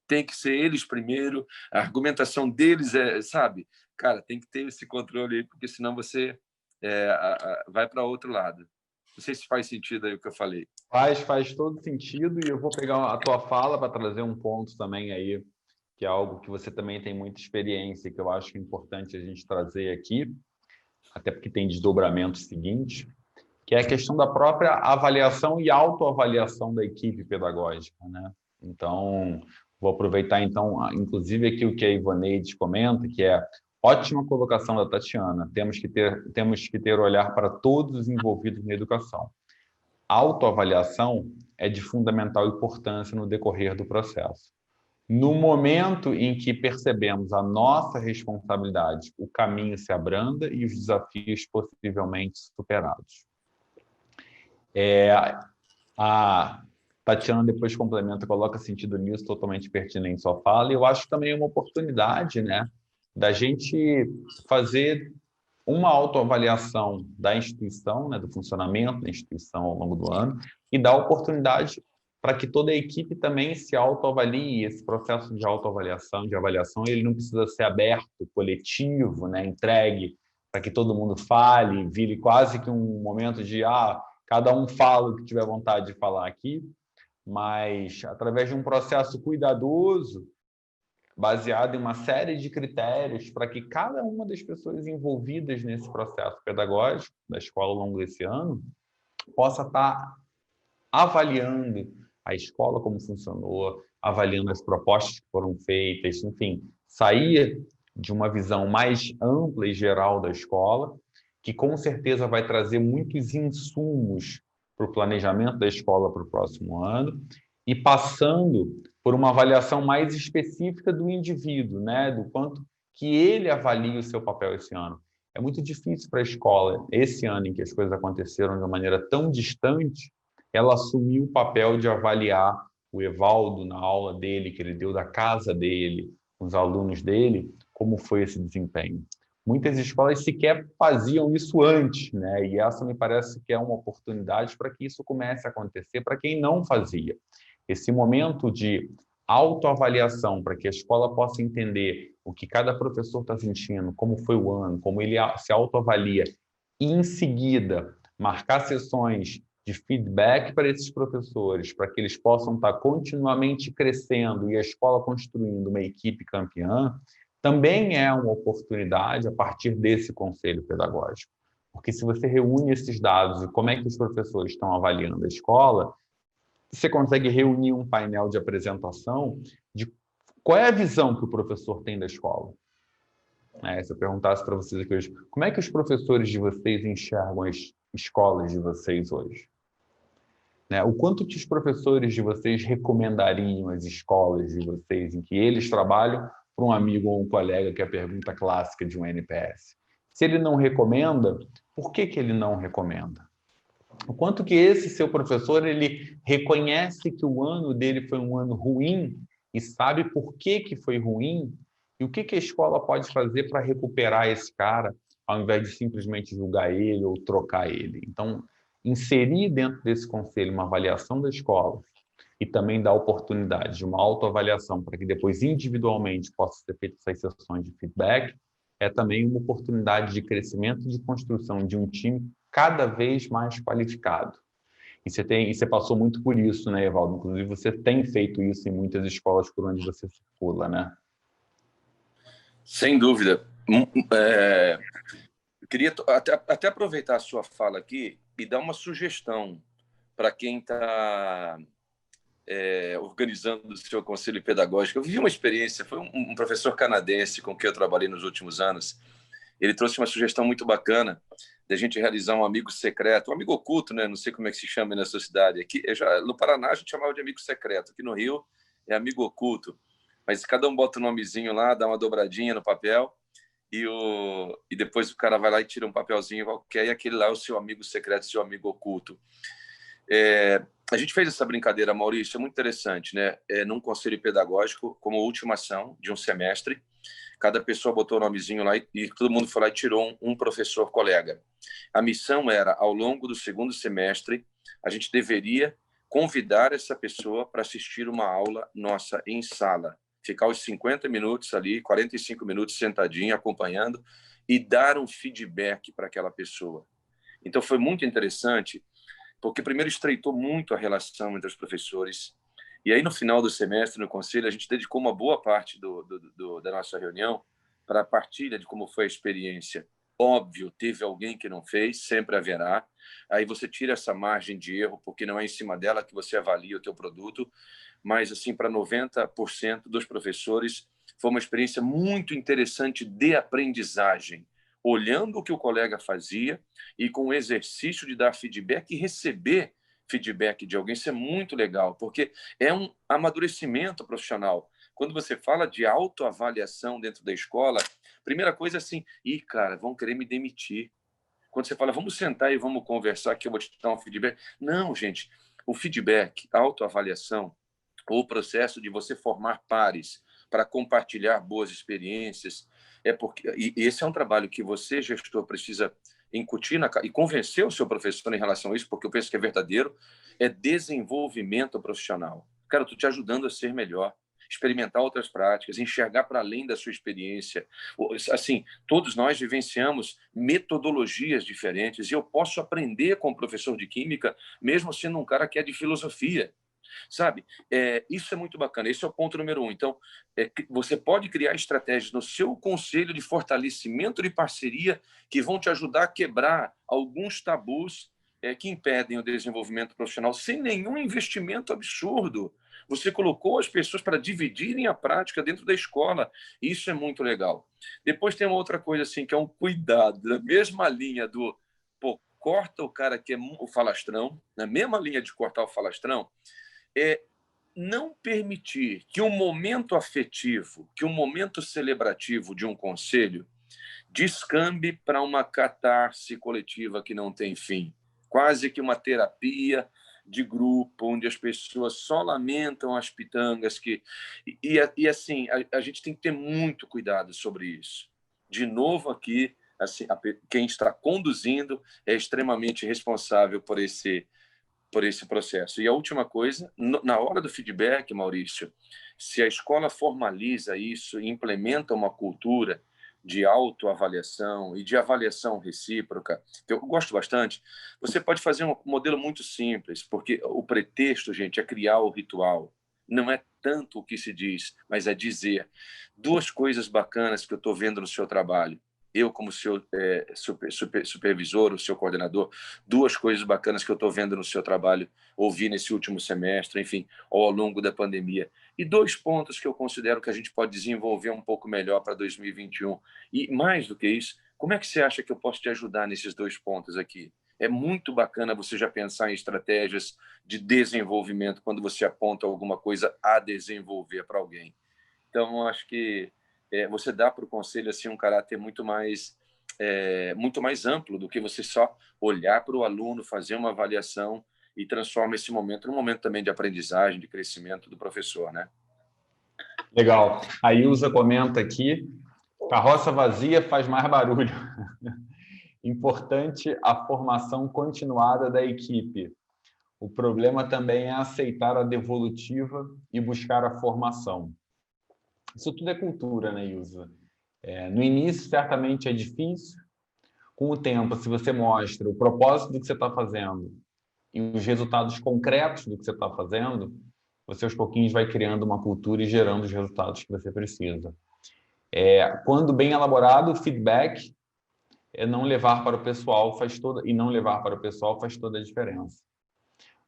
tem que ser eles primeiro, a argumentação deles sabe? Cara, tem que ter esse controle aí, porque senão você vai para outro lado. Não sei se faz sentido aí o que eu falei. Faz todo sentido, e eu vou pegar a tua fala para trazer um ponto também aí, que é algo que você também tem muita experiência, que eu acho que é importante a gente trazer aqui, até porque tem desdobramentos seguintes, que é a questão da própria avaliação e autoavaliação da equipe pedagógica, né? Então, vou aproveitar, então, inclusive aqui o que a Ivaneide comenta, que é ótima colocação da Tatiana, temos que ter olhar para todos os envolvidos na educação. A autoavaliação é de fundamental importância no decorrer do processo. No momento em que percebemos a nossa responsabilidade, o caminho se abranda e os desafios possivelmente superados. A Tatiana depois complementa, coloca sentido nisso, totalmente pertinente sua fala, e eu acho que também é uma oportunidade, né, da gente fazer uma autoavaliação da instituição, né, do funcionamento da instituição ao longo do ano, e dar oportunidade para que toda a equipe também se autoavalie. Esse processo de autoavaliação, de avaliação, ele não precisa ser aberto, coletivo, né, entregue para que todo mundo fale, vire quase que um momento de cada um fala o que tiver vontade de falar aqui, mas através de um processo cuidadoso, baseado em uma série de critérios para que cada uma das pessoas envolvidas nesse processo pedagógico da escola ao longo desse ano possa estar avaliando a escola como funcionou, avaliando as propostas que foram feitas, enfim, sair de uma visão mais ampla e geral da escola, que com certeza vai trazer muitos insumos para o planejamento da escola para o próximo ano, e passando por uma avaliação mais específica do indivíduo, né? Do quanto que ele avalia o seu papel esse ano. É muito difícil para a escola, esse ano em que as coisas aconteceram de uma maneira tão distante, ela assumir o papel de avaliar o Evaldo na aula dele, que ele deu da casa dele, com os alunos dele, como foi esse desempenho. Muitas escolas sequer faziam isso antes, né? E essa me parece que é uma oportunidade para que isso comece a acontecer para quem não fazia. Esse momento de autoavaliação, para que a escola possa entender o que cada professor está sentindo, como foi o ano, como ele se autoavalia, e em seguida marcar sessões de feedback para esses professores, para que eles possam estar continuamente crescendo e a escola construindo uma equipe campeã, também é uma oportunidade a partir desse conselho pedagógico. Porque se você reúne esses dados e como é que os professores estão avaliando a escola, você consegue reunir um painel de apresentação de qual é a visão que o professor tem da escola. Se eu perguntasse para vocês aqui hoje, como é que os professores de vocês enxergam as escolas de vocês hoje? O quanto que os professores de vocês recomendariam as escolas de vocês em que eles trabalham para um amigo ou um colega, que é a pergunta clássica de um NPS? Se ele não recomenda, por que ele não recomenda? O quanto que esse seu professor ele reconhece que o ano dele foi um ano ruim e sabe por que foi ruim e o que a escola pode fazer para recuperar esse cara ao invés de simplesmente julgar ele ou trocar ele. Então, inserir dentro desse conselho uma avaliação da escola e também dar oportunidade de uma autoavaliação para que depois individualmente possa ser feita essas sessões de feedback é também uma oportunidade de crescimento e de construção de um time cada vez mais qualificado. E você passou muito por isso, né, Evaldo? Inclusive, você tem feito isso em muitas escolas por onde você circula, né? Sem dúvida. Eu queria até aproveitar a sua fala aqui e dar uma sugestão para quem está organizando o seu conselho pedagógico. Eu vivi uma experiência, foi um professor canadense com quem eu trabalhei nos últimos anos. Ele trouxe uma sugestão muito bacana de a gente realizar um amigo secreto, um amigo oculto, né? Não sei como é que se chama na sua cidade. Aqui, no Paraná, a gente chamava de amigo secreto. Aqui no Rio, é amigo oculto. Mas cada um bota um nomezinho lá, dá uma dobradinha no papel e depois o cara vai lá e tira um papelzinho qualquer e aquele lá é o seu amigo secreto, seu amigo oculto. A gente fez essa brincadeira, Maurício, é muito interessante, né? Num conselho pedagógico, como última ação de um semestre, cada pessoa botou o nomezinho lá e todo mundo foi lá e tirou um professor colega. A missão era, ao longo do segundo semestre, a gente deveria convidar essa pessoa para assistir uma aula nossa em sala. Ficar os 50 minutos ali, 45 minutos sentadinho, acompanhando, e dar um feedback para aquela pessoa. Então, foi muito interessante, porque primeiro estreitou muito a relação entre os professores. E aí, no final do semestre, no conselho, a gente dedicou uma boa parte da nossa reunião para a partilha de como foi a experiência. Óbvio, teve alguém que não fez, sempre haverá. Aí você tira essa margem de erro, porque não é em cima dela que você avalia o teu produto. Mas, assim, para 90% dos professores, foi uma experiência muito interessante de aprendizagem, olhando o que o colega fazia e com o exercício de dar feedback e receber feedback de alguém. Isso é muito legal, porque é um amadurecimento profissional. Quando você fala de autoavaliação dentro da escola, primeira coisa é assim, cara, vão querer me demitir. Quando você fala, vamos sentar e vamos conversar que eu vou te dar um feedback. Não, gente, o feedback, a autoavaliação, ou o processo de você formar pares para compartilhar boas experiências, e esse é um trabalho que você, gestor, precisa incutir e convencer o seu professor em relação a isso, porque eu penso que é verdadeiro, é desenvolvimento profissional. Cara, eu estou te ajudando a ser melhor, experimentar outras práticas, enxergar para além da sua experiência. Assim, todos nós vivenciamos metodologias diferentes e eu posso aprender com o professor de química, mesmo sendo um cara que é de filosofia. Sabe? Isso é muito bacana. Esse é o ponto número 1. Então, você pode criar estratégias no seu conselho de fortalecimento de parceria que vão te ajudar a quebrar alguns tabus que impedem o desenvolvimento profissional sem nenhum investimento absurdo. Você colocou as pessoas para dividirem a prática dentro da escola. Isso é muito legal. Depois tem uma outra coisa assim, que é um cuidado, na mesma linha do corta o cara que é o falastrão, na mesma linha de cortar o falastrão, não permitir que um momento afetivo, que um momento celebrativo de um conselho descambe para uma catarse coletiva que não tem fim. Quase que uma terapia de grupo, onde as pessoas só lamentam as pitangas. E assim, a gente tem que ter muito cuidado sobre isso. De novo aqui, assim, quem está conduzindo é extremamente responsável por esse processo. E a última coisa, na hora do feedback, Maurício, se a escola formaliza isso e implementa uma cultura de autoavaliação e de avaliação recíproca, que eu gosto bastante, você pode fazer um modelo muito simples, porque o pretexto, gente, é criar o ritual. Não é tanto o que se diz, mas é dizer duas coisas bacanas que eu estou vendo no seu trabalho. Eu, como seu supervisor, o seu coordenador, duas coisas bacanas que eu estou vendo no seu trabalho, ouvi nesse último semestre, enfim, ao longo da pandemia. E dois pontos que eu considero que a gente pode desenvolver um pouco melhor para 2021. E mais do que isso, como é que você acha que eu posso te ajudar nesses dois pontos aqui? É muito bacana você já pensar em estratégias de desenvolvimento quando você aponta alguma coisa a desenvolver para alguém. Então, acho que você dá para o conselho assim um caráter muito mais amplo do que você só olhar para o aluno, fazer uma avaliação e transforma esse momento num momento também de aprendizagem, de crescimento do professor, né? Legal. A Ilza comenta aqui, carroça vazia faz mais barulho. Importante a formação continuada da equipe. O problema também é aceitar a devolutiva e buscar a formação. Isso tudo é cultura, né, Ilza? No início, certamente é difícil. Com o tempo, se você mostra o propósito do que você está fazendo e os resultados concretos do que você está fazendo, você aos pouquinhos vai criando uma cultura e gerando os resultados que você precisa. Quando bem elaborado, o feedback não levar para o pessoal faz toda a diferença.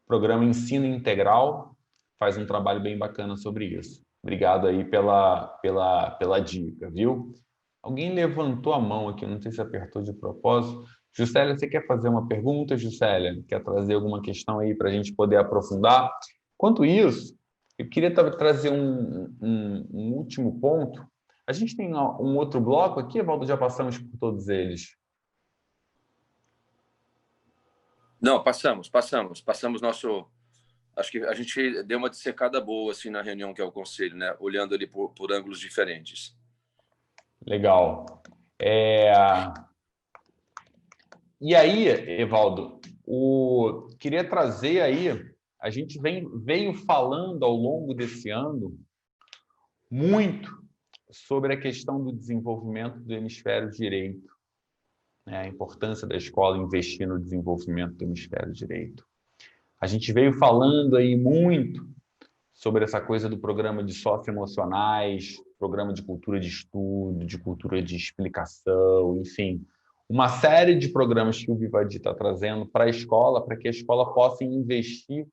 O programa Ensino Integral faz um trabalho bem bacana sobre isso. Obrigado aí pela dica, viu? Alguém levantou a mão aqui, não sei se apertou de propósito. Juscelia, você quer fazer uma pergunta, Juscelia? Quer trazer alguma questão aí para a gente poder aprofundar? Enquanto isso, eu queria trazer um último ponto. A gente tem um outro bloco aqui, Evaldo, já passamos por todos eles. Não, passamos nosso... Acho que a gente deu uma dissecada boa assim na reunião que é o conselho, né? Olhando ali por ângulos diferentes. Legal. E aí, Evaldo, queria trazer aí, a gente veio falando ao longo desse ano muito sobre a questão do desenvolvimento do hemisfério direito, né? A importância da escola investir no desenvolvimento do hemisfério direito. A gente veio falando aí muito sobre essa coisa do programa de socioemocionais, programa de cultura de estudo, de cultura de explicação, enfim, uma série de programas que o Vivadi está trazendo para a escola, para que a escola possa investir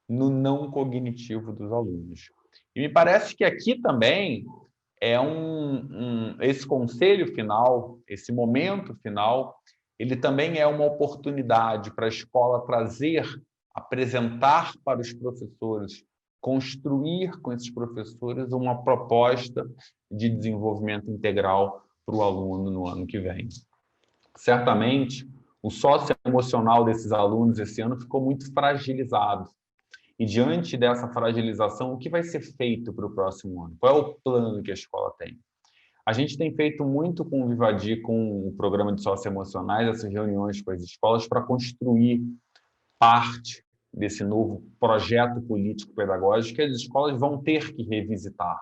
no não cognitivo dos alunos. E me parece que aqui também esse conselho final, esse momento final, ele também é uma oportunidade para a escola trazer, apresentar para os professores, construir com esses professores uma proposta de desenvolvimento integral para o aluno no ano que vem. Certamente, o socioemocional desses alunos esse ano ficou muito fragilizado. E, diante dessa fragilização, o que vai ser feito para o próximo ano? Qual é o plano que a escola tem? A gente tem feito muito com o Vivadi, com o programa de socioemocionais, essas reuniões com as escolas para construir parte desse novo projeto político-pedagógico que as escolas vão ter que revisitar,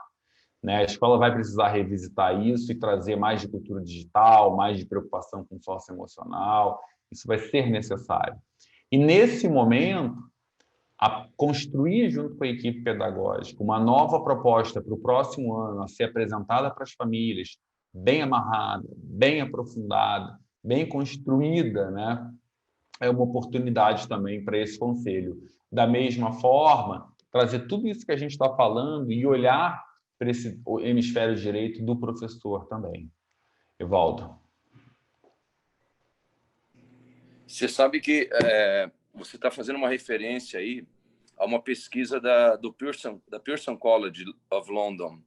né? A escola vai precisar revisitar isso e trazer mais de cultura digital, mais de preocupação com o socioemocional. Isso vai ser necessário. E, nesse momento, a construir junto com a equipe pedagógica uma nova proposta para o próximo ano a ser apresentada para as famílias, bem amarrada, bem aprofundada, bem construída, né? É uma oportunidade também para esse conselho. Da mesma forma, trazer tudo isso que a gente está falando e olhar para esse hemisfério direito do professor também. Evaldo. Você sabe que você está fazendo uma referência aí a uma pesquisa da Pearson College of London,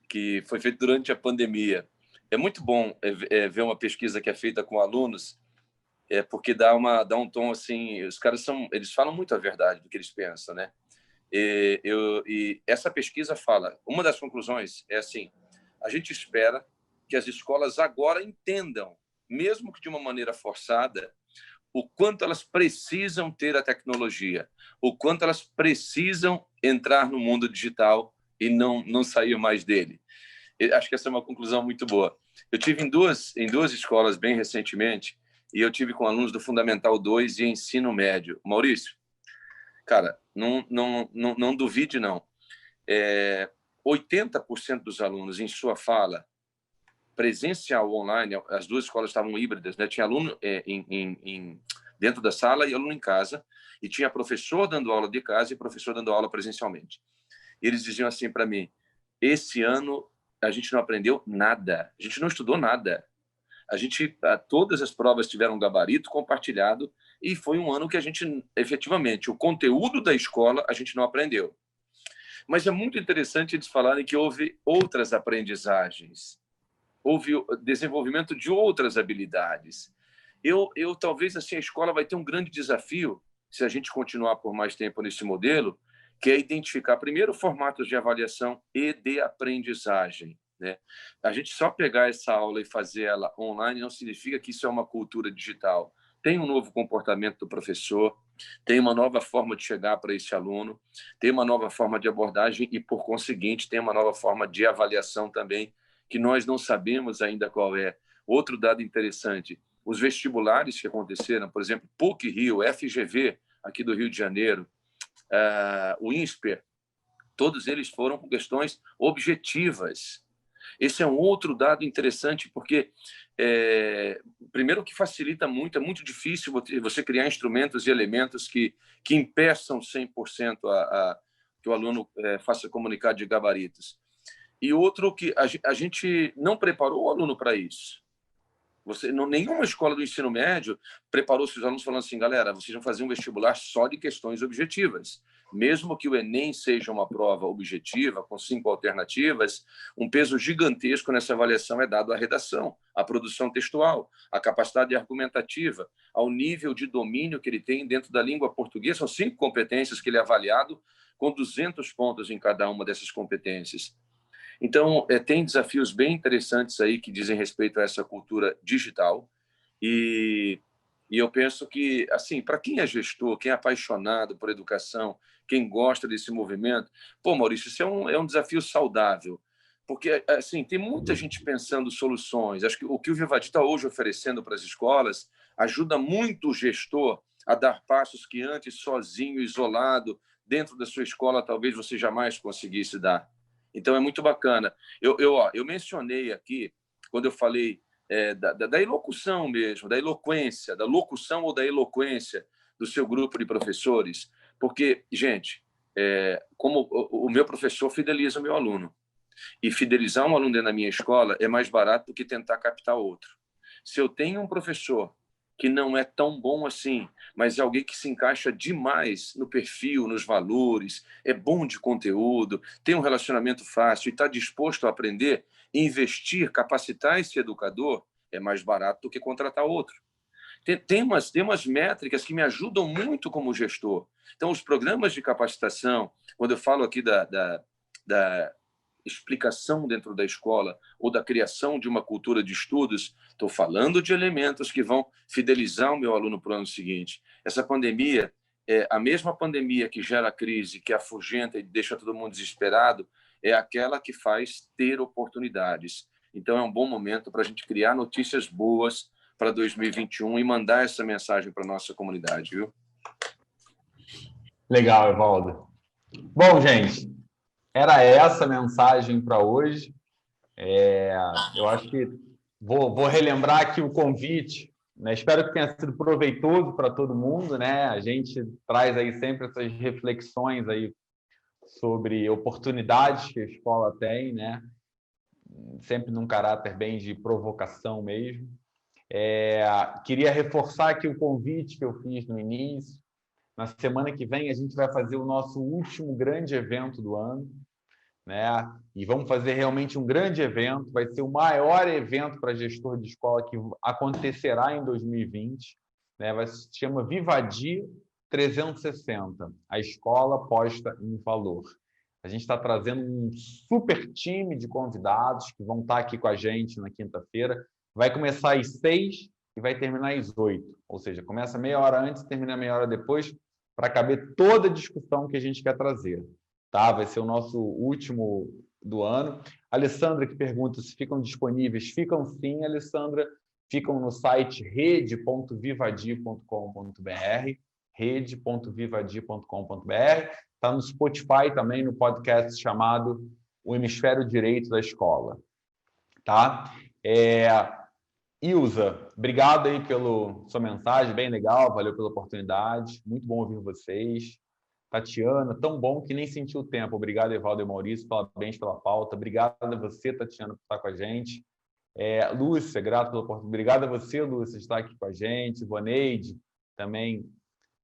que foi feita durante a pandemia. É muito bom ver uma pesquisa que é feita com alunos, porque dá um tom assim, os caras eles falam muito a verdade do que eles pensam, né? E essa pesquisa fala, uma das conclusões é assim: a gente espera que as escolas agora entendam, mesmo que de uma maneira forçada, o quanto elas precisam ter a tecnologia, o quanto elas precisam entrar no mundo digital e não sair mais dele. Eu acho que essa é uma conclusão muito boa. Eu tive em duas escolas bem recentemente, e eu tive com alunos do Fundamental 2 e ensino médio. Maurício, cara, não duvide, não. 80% dos alunos, em sua fala, presencial ou online, as duas escolas estavam híbridas, né? Tinha aluno dentro da sala e aluno em casa, e tinha professor dando aula de casa e professor dando aula presencialmente. E eles diziam assim para mim: esse ano a gente não aprendeu nada, a gente não estudou nada. Todas as provas tiveram gabarito compartilhado, e foi um ano que a gente, efetivamente, o conteúdo da escola a gente não aprendeu. Mas é muito interessante eles falarem que houve outras aprendizagens, houve desenvolvimento de outras habilidades. Eu talvez assim, a escola vai ter um grande desafio, se a gente continuar por mais tempo nesse modelo, que é identificar, primeiro, formatos de avaliação e de aprendizagem, né? A gente só pegar essa aula e fazer ela online não significa que isso é uma cultura digital. Tem um novo comportamento do professor, tem uma nova forma de chegar para esse aluno, tem uma nova forma de abordagem e, por conseguinte, tem uma nova forma de avaliação também, que nós não sabemos ainda qual é. Outro dado interessante: os vestibulares que aconteceram, por exemplo, PUC-Rio, FGV, aqui do Rio de Janeiro, o INSPER, todos eles foram com questões objetivas. Esse é um outro dado interessante, porque, primeiro, que facilita muito, é muito difícil você criar instrumentos e elementos que impeçam 100% que o aluno faça comunicado de gabaritos. E outro, que a gente não preparou o aluno para isso. Nenhuma escola do ensino médio preparou seus alunos falando assim: galera, vocês vão fazer um vestibular só de questões objetivas. Mesmo que o Enem seja uma prova objetiva, com 5 alternativas, um peso gigantesco nessa avaliação é dado à redação, à produção textual, à capacidade argumentativa, ao nível de domínio que ele tem dentro da língua portuguesa. São 5 competências que ele é avaliado, com 200 pontos em cada uma dessas competências. Então, tem desafios bem interessantes aí que dizem respeito a essa cultura digital, e eu penso que, assim, para quem é gestor, quem é apaixonado por educação, quem gosta desse movimento, pô, Maurício, isso é um desafio saudável, porque, assim, tem muita gente pensando soluções. Acho que o que o Vivati está hoje oferecendo para as escolas ajuda muito o gestor a dar passos que antes, sozinho, isolado, dentro da sua escola, talvez você jamais conseguisse dar. Então, é muito bacana. Eu mencionei aqui, quando eu falei da elocução mesmo, da eloquência, da locução ou da eloquência do seu grupo de professores, porque, gente, como o meu professor fideliza o meu aluno, e fidelizar um aluno dentro da minha escola é mais barato do que tentar captar outro. Se eu tenho um professor que não é tão bom assim, mas é alguém que se encaixa demais no perfil, nos valores, é bom de conteúdo, tem um relacionamento fácil e está disposto a aprender, investir, capacitar esse educador, é mais barato do que contratar outro. Tem umas métricas que me ajudam muito como gestor. Então, os programas de capacitação, quando eu falo aqui da explicação dentro da escola ou da criação de uma cultura de estudos, estou falando de elementos que vão fidelizar o meu aluno para o ano seguinte. Essa pandemia, a mesma pandemia que gera crise, que afugenta e deixa todo mundo desesperado, é aquela que faz ter oportunidades. Então, é um bom momento para a gente criar notícias boas para 2021 e mandar essa mensagem para a nossa comunidade, viu? Legal, Evaldo. Bom, gente, era essa a mensagem para hoje. Eu acho que vou relembrar aqui o convite, né? Espero que tenha sido proveitoso para todo mundo, né? A gente traz aí sempre essas reflexões aí sobre oportunidades que a escola tem, né? Sempre num caráter bem de provocação mesmo. Queria reforçar aqui o convite que eu fiz no início. Na semana que vem, a gente vai fazer o nosso último grande evento do ano, né? E vamos fazer realmente um grande evento. Vai ser o maior evento para gestor de escola que acontecerá em 2020. Né? Se chama Vivadi 360, a escola posta em valor. A gente está trazendo um super time de convidados que vão estar aqui com a gente na quinta-feira. Vai começar às 6 e vai terminar às 8. Ou seja, começa meia hora antes e termina meia hora depois, para caber toda a discussão que a gente quer trazer. Tá? Vai ser o nosso último do ano. A Alessandra que pergunta se ficam disponíveis. Ficam sim, Alessandra. Ficam no site rede.vivadi.com.br, rede.vivadi.com.br. Está no Spotify também, no podcast chamado O Hemisfério Direito da Escola. Tá? Ilza, obrigado aí pela sua mensagem, bem legal, valeu pela oportunidade, muito bom ouvir vocês. Tatiana, tão bom que nem senti o tempo. Obrigado, Evaldo e Maurício, parabéns pela pauta. Obrigado a você, Tatiana, por estar com a gente. Lúcia, grato pela oportunidade. Obrigado a você, Lúcia, por estar aqui com a gente. Boneide, também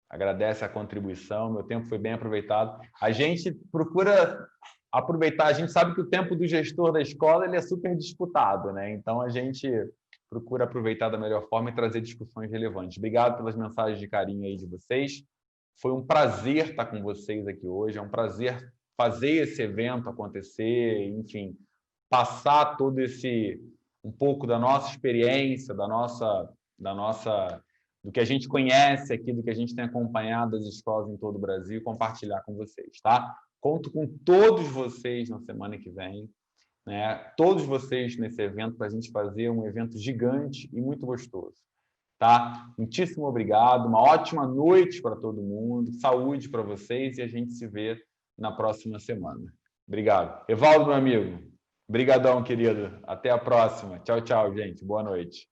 agradece a contribuição. Meu tempo foi bem aproveitado. A gente procura aproveitar, a gente sabe que o tempo do gestor da escola ele é super disputado, né? Então, a gente procura aproveitar da melhor forma e trazer discussões relevantes. Obrigado pelas mensagens de carinho aí de vocês. Foi um prazer estar com vocês aqui hoje, é um prazer fazer esse evento acontecer, enfim, passar todo um pouco da nossa experiência, do que a gente conhece aqui, do que a gente tem acompanhado as escolas em todo o Brasil, compartilhar com vocês, tá? Conto com todos vocês na semana que vem, né? Todos vocês nesse evento para a gente fazer um evento gigante e muito gostoso. Tá? Muitíssimo obrigado, uma ótima noite para todo mundo, saúde para vocês e a gente se vê na próxima semana. Obrigado. Evaldo, meu amigo, brigadão, querido. Até a próxima. Tchau, tchau, gente. Boa noite.